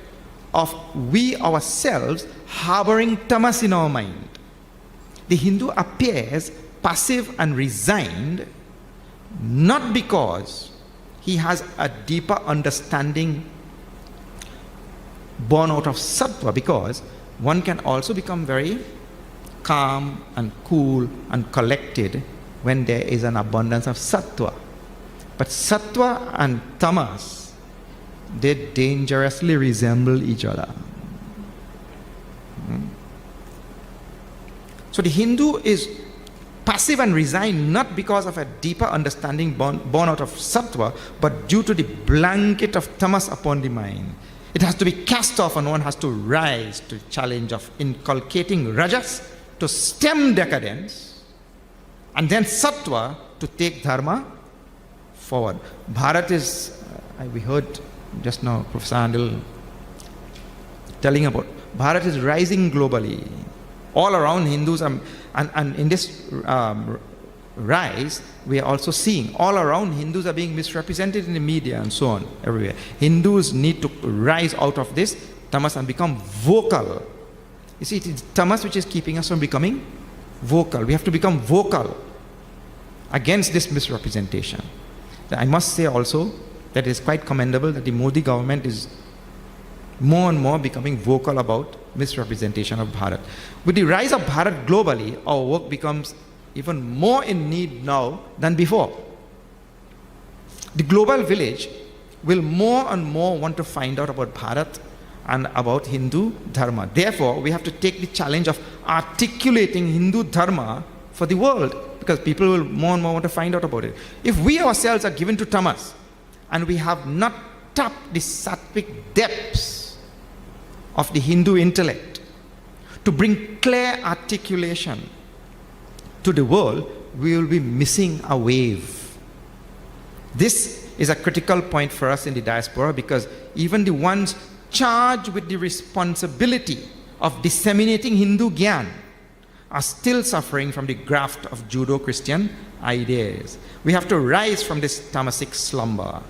S16: of we ourselves harboring tamas in our mind. The Hindu appears passive and resigned, not because he has a deeper understanding born out of sattva, because one can also become very calm and cool and collected when there is an abundance of sattva. But sattva and tamas, they dangerously resemble each other. So the Hindu is passive and resigned not because of a deeper understanding born out of sattva, but due to the blanket of tamas upon the mind. It has to be cast off, and one has to rise to the challenge of inculcating rajas to stem decadence, and then sattva to take dharma forward. Bharat is, we heard just now Professor Andil telling about, Bharat is rising globally. All around Hindus, and in this rise, we are also seeing all around Hindus are being misrepresented in the media and so on, everywhere. Hindus need to rise out of this tamas and become vocal. You see, it is tamas which is keeping us from becoming vocal. We have to become vocal against this misrepresentation. I must say also that it is quite commendable that the Modi government is more and more becoming vocal about misrepresentation of Bharat. With the rise of Bharat globally, our work becomes even more in need now than before. The global village will more and more want to find out about Bharat and about Hindu dharma. Therefore, we have to take the challenge of articulating Hindu dharma for the world, because people will more and more want to find out about it. If we ourselves are given to tamas and we have not tapped the sattvic depths of the Hindu intellect to bring clear articulation to the world, we will be missing a wave. This is a critical point for us in the diaspora, because even the ones charged with the responsibility of disseminating Hindu Gyan are still suffering from the graft of Judo-Christian ideas. We have to rise from this tamasic slumber.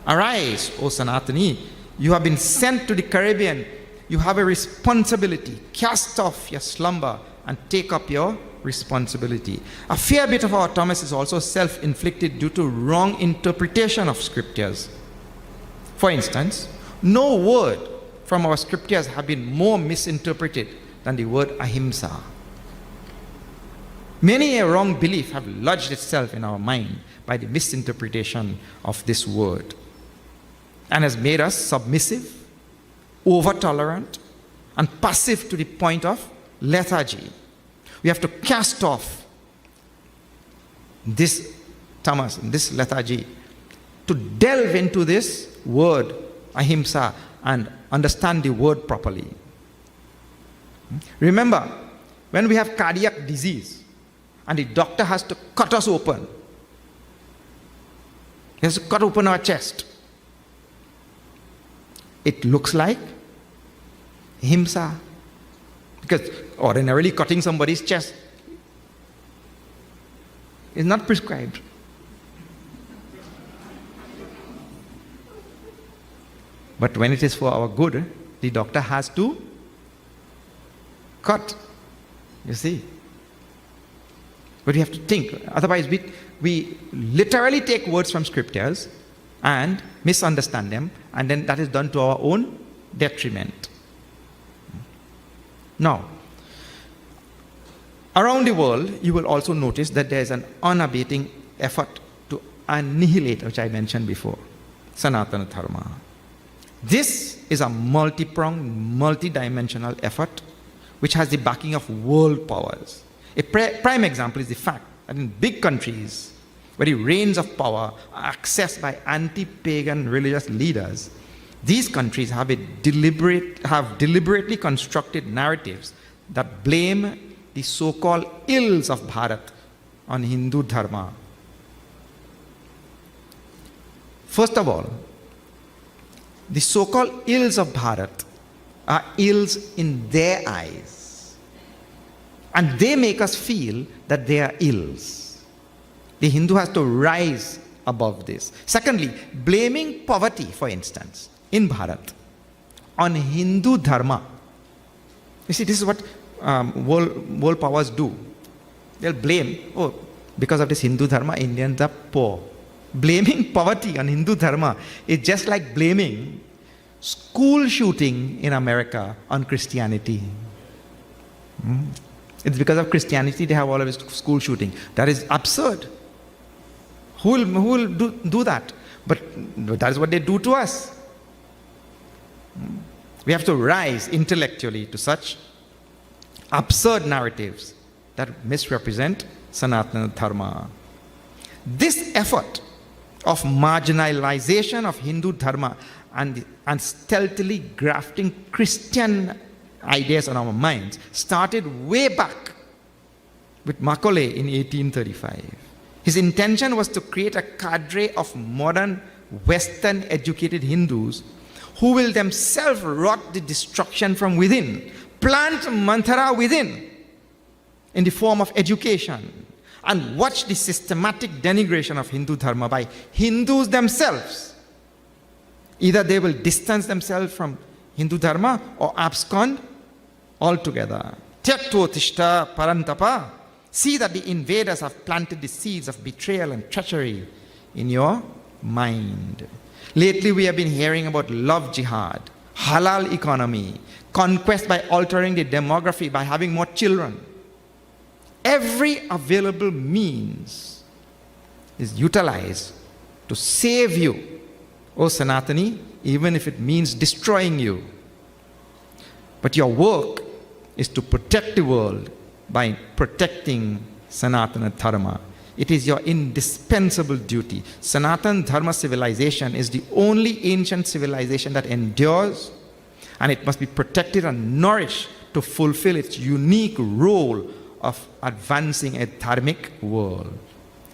S16: Arise, O Sanatani. You have been sent to the Caribbean. You have a responsibility. Cast off your slumber and take up your responsibility. A fair bit of our tamas is also self-inflicted due to wrong interpretation of scriptures. For instance, no word from our scriptures have been more misinterpreted than the word ahimsa. Many a wrong belief have lodged itself in our mind by the misinterpretation of this word, and has made us submissive, over-tolerant, and passive to the point of lethargy. We have to cast off this tamas, this lethargy, to delve into this word, ahimsa, and understand the word properly. Remember, when we have cardiac disease and the doctor has to cut us open. He has to cut open our chest. It looks like himsa. Because ordinarily cutting somebody's chest is not prescribed. But when it is for our good, the doctor has to cut. You see? But we have to think. Otherwise, we literally take words from scriptures and misunderstand them, and then that is done to our own detriment. Now, around the world, you will also notice that there is an unabating effort to annihilate, which I mentioned before, Sanatana Dharma. This is a multi-pronged, multi-dimensional effort which has the backing of world powers. A prime example is the fact that in big countries where the reins of power are accessed by anti-pagan religious leaders, these countries have deliberately constructed narratives that blame the so-called ills of Bharat on Hindu Dharma. First of all, the so-called ills of Bharat are ills in their eyes. And they make us feel that they are ills. The Hindu has to rise above this. Secondly, blaming poverty, for instance, in Bharat, on Hindu Dharma. You see, this is what world powers do. They'll blame, because of this Hindu Dharma, Indians are poor. Blaming poverty on Hindu Dharma is just like blaming school shooting in America on Christianity. It's because of Christianity they have all of this school shooting. That is absurd. Who will do that? But that is what they do to us. We have to rise intellectually to such absurd narratives that misrepresent Sanatana Dharma. This effort of marginalization of Hindu Dharma and stealthily grafting Christian ideas on our minds started way back with Macaulay in 1835. His intention was to create a cadre of modern Western educated Hindus who will themselves wrought the destruction from within, plant mantra within in the form of education, and watch the systematic denigration of Hindu Dharma by Hindus themselves. Either they will distance themselves from Hindu Dharma or abscond altogether. Tyaktotishta parantapa. See that the invaders have planted the seeds of betrayal and treachery in your mind. Lately we have been hearing about love jihad, halal economy, conquest by altering the demography by having more children. Every available means is utilized to save you, O Sanatani, even if it means destroying you. But your work is to protect the world by protecting Sanatana Dharma. It is your indispensable duty. Sanatana Dharma civilization is the only ancient civilization that endures, and it must be protected and nourished to fulfill its unique role of advancing a dharmic world.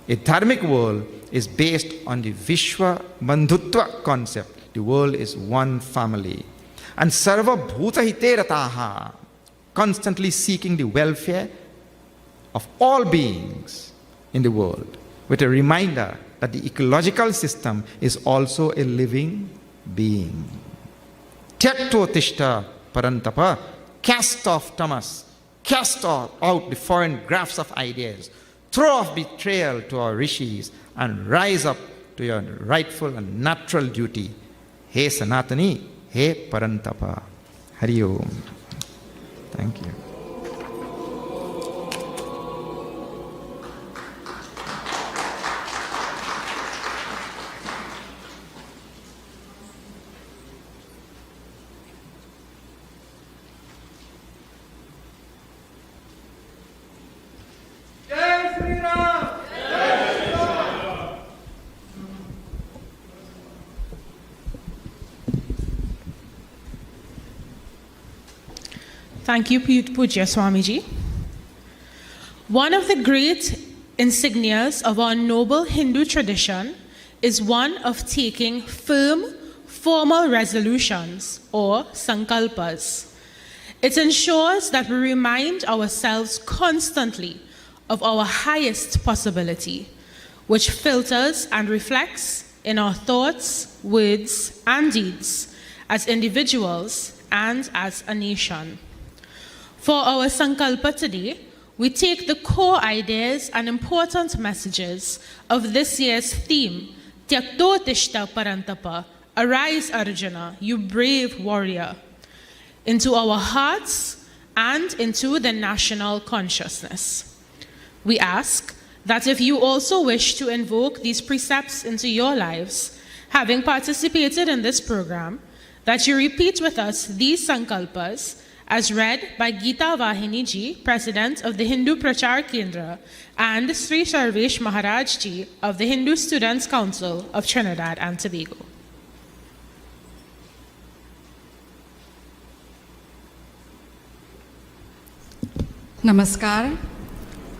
S16: A dharmic world is based on the Vishwa Bandhutva concept. The world is one family. And Sarva Bhuta Hite Rataha, constantly seeking the welfare of all beings in the world, with a reminder that the ecological system is also a living being. Tyaktotishta parantapa, cast off tamas, cast out the foreign grafts of ideas, throw off betrayal to our rishis, and rise up to your rightful and natural duty. Hey Sanatani, hey Parantapa. Hari Om. Thank you.
S6: Thank you, Pujya Swamiji. One of the great insignias of our noble Hindu tradition is one of taking firm, formal resolutions or sankalpas. It ensures that we remind ourselves constantly of our highest possibility, which filters and reflects in our thoughts, words, and deeds as individuals and as a nation. For our sankalpa today, we take the core ideas and important messages of this year's theme, Tyakto Tishta Parantapa, Arise Arjuna, you brave warrior, into our hearts and into the national consciousness. We ask that if you also wish to invoke these precepts into your lives, having participated in this program, that you repeat with us these sankalpas as read by Geeta Vahini Ji, President of the Hindu Prachar Kendra, and Sri Sarvesh Maharaj Ji of the Hindu Students' Council of Trinidad and Tobago.
S8: Namaskar.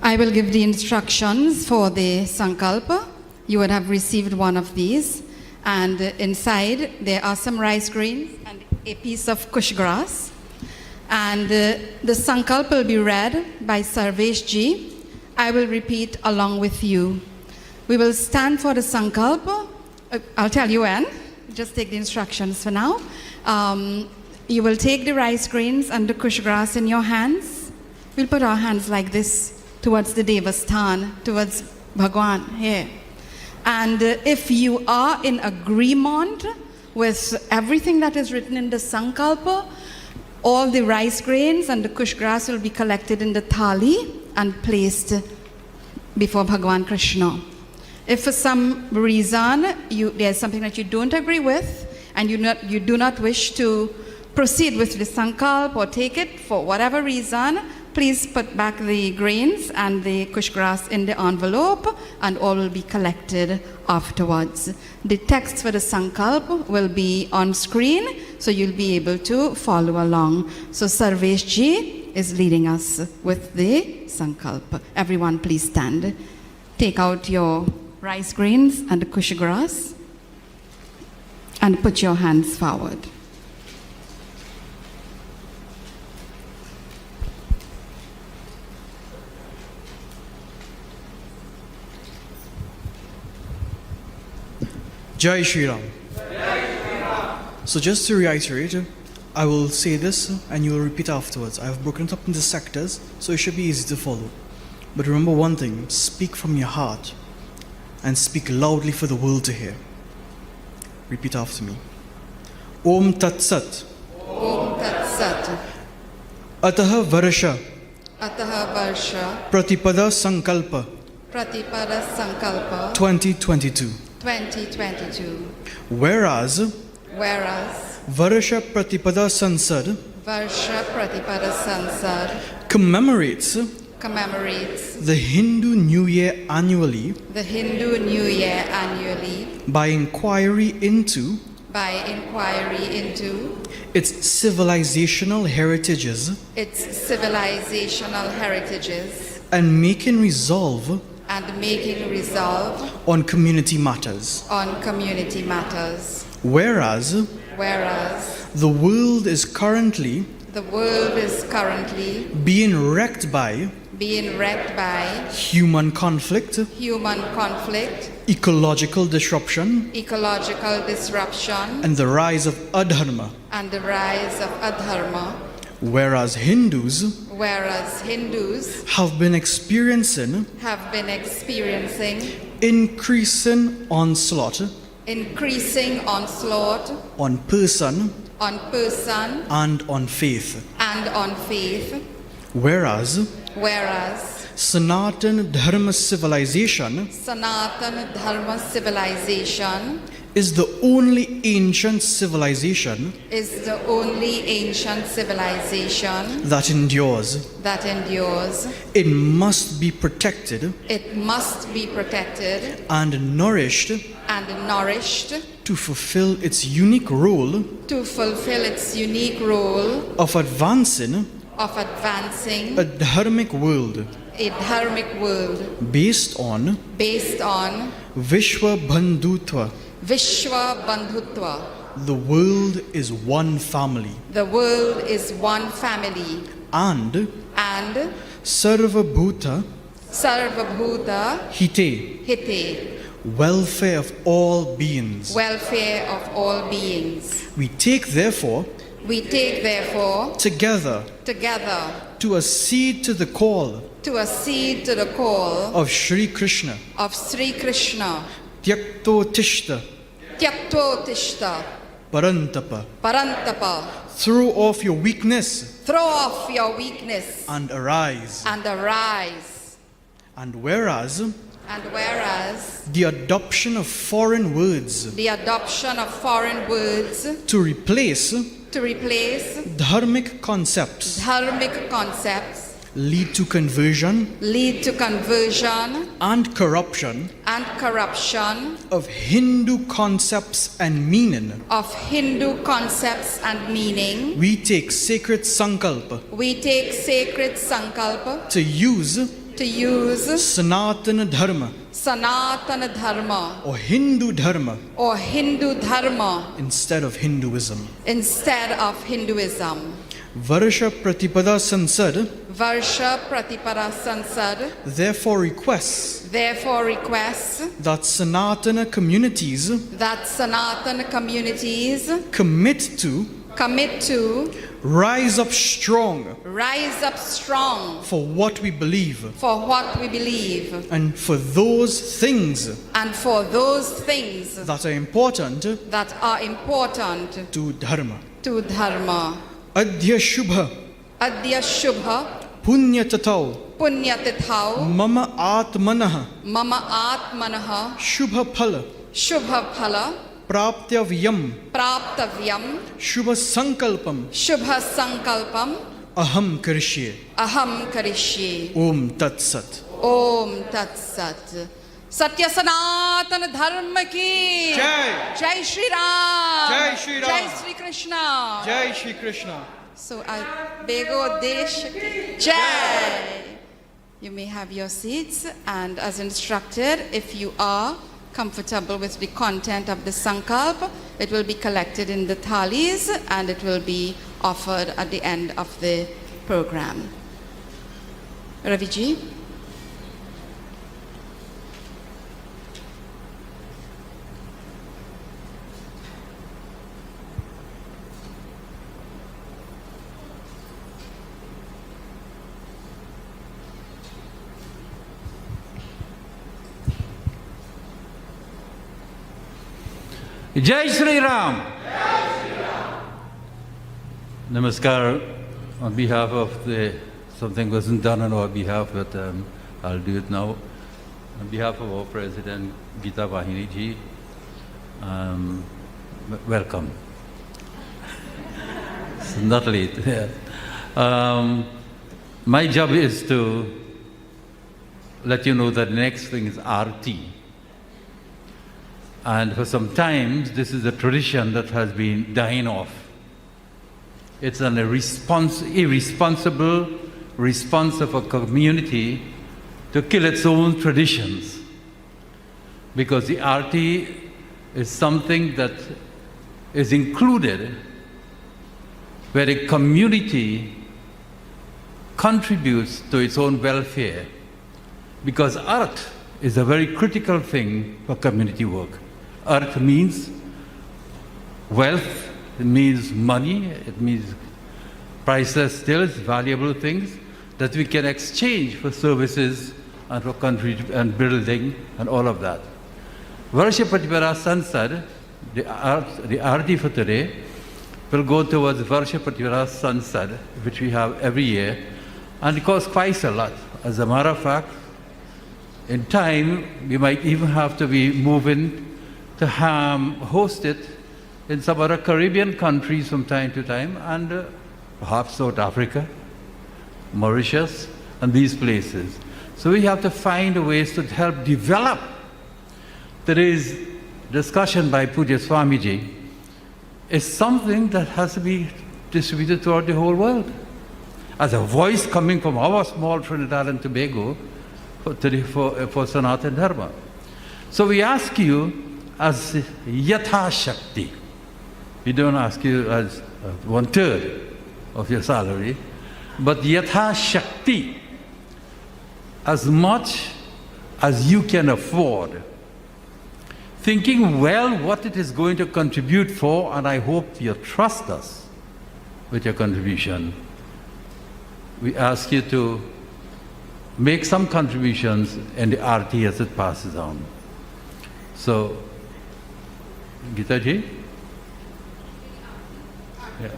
S8: I will give the instructions for the Sankalpa. You would have received one of these. And inside, there are some rice grains and a piece of kush grass. And the Sankalpa will be read by Sarvesh Ji. I will repeat along with you. We will stand for the Sankalpa. I'll tell you when. Just take the instructions for now. You will take the rice grains and the kush grass in your hands. We'll put our hands like this towards the Devasthan, towards Bhagwan here. And if you are in agreement with everything that is written in the Sankalpa, all the rice grains and the kush grass will be collected in the thali and placed before Bhagwan Krishna. If for some reason there's something that you don't agree with and you do not wish to proceed with the Sankalpa or take it for whatever reason, please put back the grains and the kush grass in the envelope and all will be collected afterwards. The text for the Sankalp will be on screen, so you'll be able to follow along. So Sarvesh Ji is leading us with the Sankalp. Everyone please stand. Take out your rice grains and the kush grass and put your hands forward.
S17: Jai Shri Ram. So just to reiterate, I will say this and you will repeat afterwards. I have broken it up into sectors, so it should be easy to follow. But remember one thing, speak from your heart and speak loudly for the world to hear. Repeat after me. Om Tat Sat.
S8: Om Tat Sat.
S17: Ataha Varsha.
S8: Ataha Varsha.
S17: Pratipada Sankalpa.
S8: Pratipada Sankalpa.
S17: 2022.
S8: 2022.
S17: Whereas
S8: Varsha
S17: Pratipada Sansad
S8: Pratipada Sansad
S17: commemorates
S8: the
S17: Hindu New Year annually by inquiry into its civilizational heritages and making resolve on community matters. Whereas the world is currently being wrecked by human conflict, ecological disruption, and the rise of adharma. Whereas Hindus have been experiencing increasing onslaught on person and on faith. Whereas Sanatan Dharma civilization is the only ancient civilization that endures. It must be protected and nourished to fulfill its unique role of advancing a dharmic world.
S8: a dharmic world
S17: based on
S8: Vishwa
S17: Bandhutva.
S8: Bandhutva.
S17: The world is one family.
S8: The world is one family.
S17: And Sarva Bhuta Hite. Welfare of all beings. We take therefore together to accede to the call of Sri Krishna. Tyakto Tishta Parantapa. Throw off your weakness and arise. And whereas the adoption of foreign words to replace dharmic concepts lead to conversion and corruption of Hindu concepts and meaning. We take sacred sankalpa to use Sanatana Dharma or Hindu Dharma instead of Hinduism. Varsha Pratipada Sansad therefore requests that Sanatana communities commit to rise up strong for what we believe and for those things that are important to Dharma. Adhya Shubha Punyatatau Mama Atmanaha Shubha Phala Praptyavyam Shubha Sankalpam Aham Karishye Om Tat Sat.
S8: Satya Sanatana Dharma ki Jai Shri Ram. Jai Shri Krishna.
S17: Jai Shri Krishna.
S8: So Bego Desh Jai. You may have your seats, and as instructed, if you are comfortable with the content of the Sankalp, it will be collected in the thalis and it will be offered at the end of the program. Raviji.
S18: Jai Shri Ram. Namaskar. On behalf of something wasn't done on our behalf, but I'll do it now. On behalf of our President, Gita Vahini ji, welcome. It's not late. My job is to let you know that the next thing is RT. And for some time, this is a tradition that has been dying off. It's an irresponsible response of a community to kill its own traditions. Because the RT is something that is included where a community contributes to its own welfare. Because art is a very critical thing for community work. Art means wealth, it means money, it means priceless stills, valuable things that we can exchange for services and for country and building and all of that. Varsha Pratipara Sansad, the RT for today, will go towards Varsha Pratipara Sansad, which we have every year, and it costs quite a lot. As a matter of fact, in time, we might even have to be moving to host it in some other Caribbean countries from time to time, and perhaps South Africa, Mauritius, and these places. So we have to find ways to help develop. Today's discussion by Pujya Swamiji is something that has to be distributed throughout the whole world. as a voice coming from our small Trinidad and Tobago for Sanatana Dharma. So we ask you as Yatha Shakti. We don't ask you as 1/3 of your salary, but Yatha Shakti, as much as you can afford, thinking well what it is going to contribute for, and I hope you trust us with your contribution. We ask you to make some contributions in the RT as it passes on. So, Gita ji? Yeah.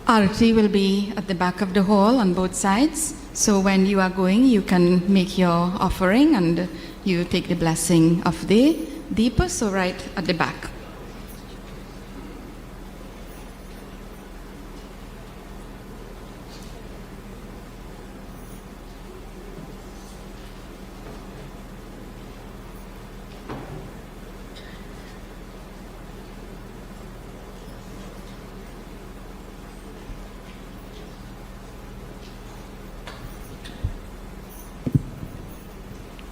S8: Arati will be at the back of the hall on both sides. So when you are going, you can make your offering and you take the blessing of the Deepa. So right at the back.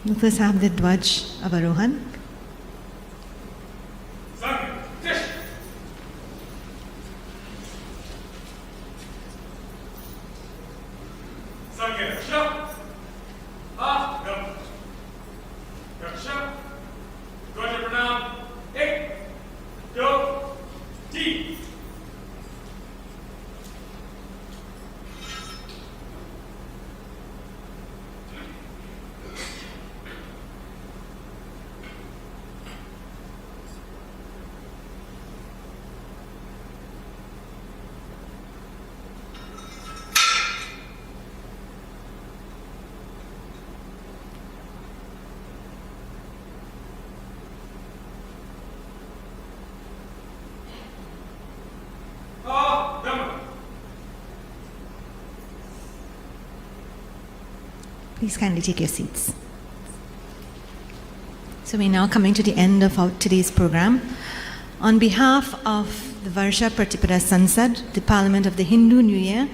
S5: We'll first have the Dwaj Avarohan. Please kindly take your seats. So we're now coming to the end of today's program. On behalf of the Varsha Pratipada Sansad, the Parliament of the Hindu New Year,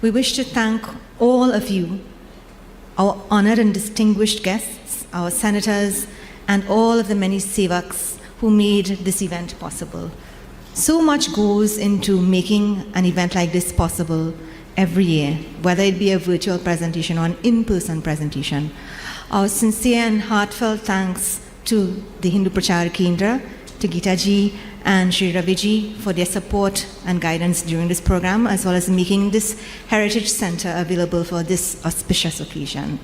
S5: we wish to thank all of you, our honored and distinguished guests, our senators, and all of the many sevaks who made this event possible. So much goes into making an event like this possible every year, whether it be a virtual presentation or an in-person presentation. Our sincere and heartfelt thanks to the Hindu Prachar Kendra, to Gita ji and Sri Ravi ji for their support and guidance during this program, as well as making this Heritage Center available for this auspicious occasion.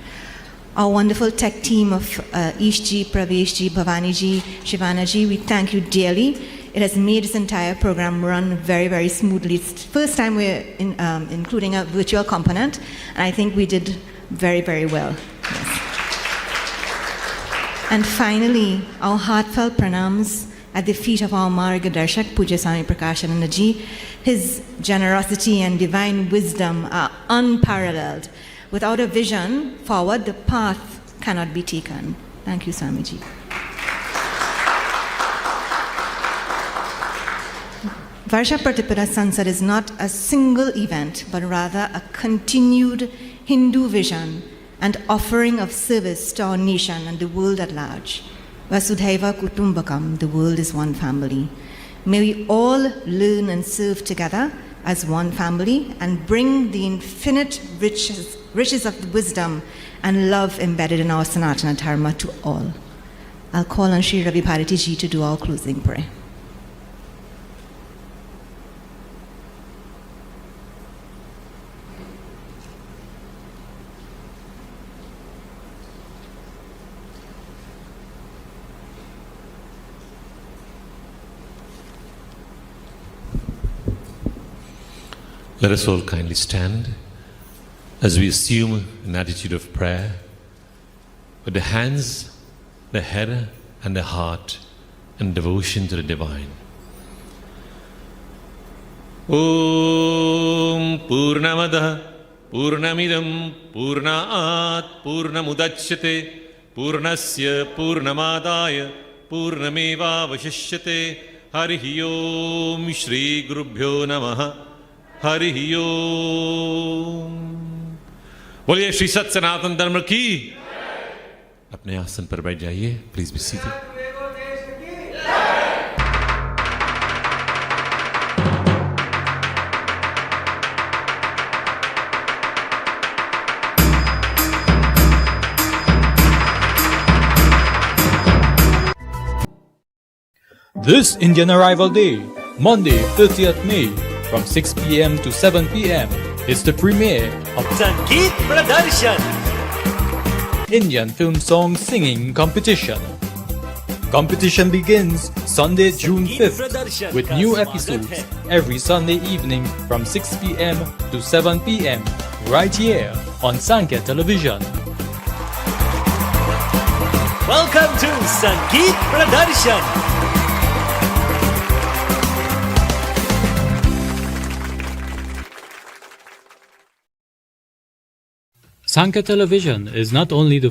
S5: Our wonderful tech team of Ish ji, Pravesh ji, Bhavani ji, Shivana ji, we thank you dearly. It has made this entire program run very, very smoothly. It's the first time we're including a virtual component, and I think we did very, very well. Yes. And finally, our heartfelt pranams at the feet of our Margadarshak, Puja Swami Prakashananda ji. His generosity and divine wisdom are unparalleled. Without a vision forward, the path cannot be taken. Thank you, Swamiji. Varsha Pratipada Sansad is not a single event, but rather a continued Hindu vision and offering of service to our nation and the world at large. Vasudhaiva Kutumbakam, the world is one family. May we all learn and serve together as one family and bring the infinite riches of the wisdom and love embedded in our Sanatana Dharma to all. I'll call on Sri Ravi Bharati ji to do our closing prayer.
S4: Let us all kindly stand as we assume an attitude of prayer with the hands, the head, and the heart in devotion to the divine. Om Purnamada पूर्णमिदं पूर्णात् पूर्णमुदच्यते पूर्णस्य पूर्णमादाय पूर्णमेवावशिष्यते हरिः ओम श्री गुरुभ्यो नमः हरिः ओम। बोलिए श्री सत सनातन धर्म की। अपने आसन पर बैठ जाइए, please be seated.
S19: This Indian Arrival Day, Monday 30th May, from 6 p.m. to 7 p.m. is the premiere of
S20: Sangeet Pradarshan,
S19: Indian Film Song Singing Competition. Competition begins Sunday, June 5th, with new episodes every Sunday evening from 6 p.m. to 7 p.m. right here on Sankhya Television.
S20: welcome to Sangeet Pradarshan.
S19: Sankhya Television is not only the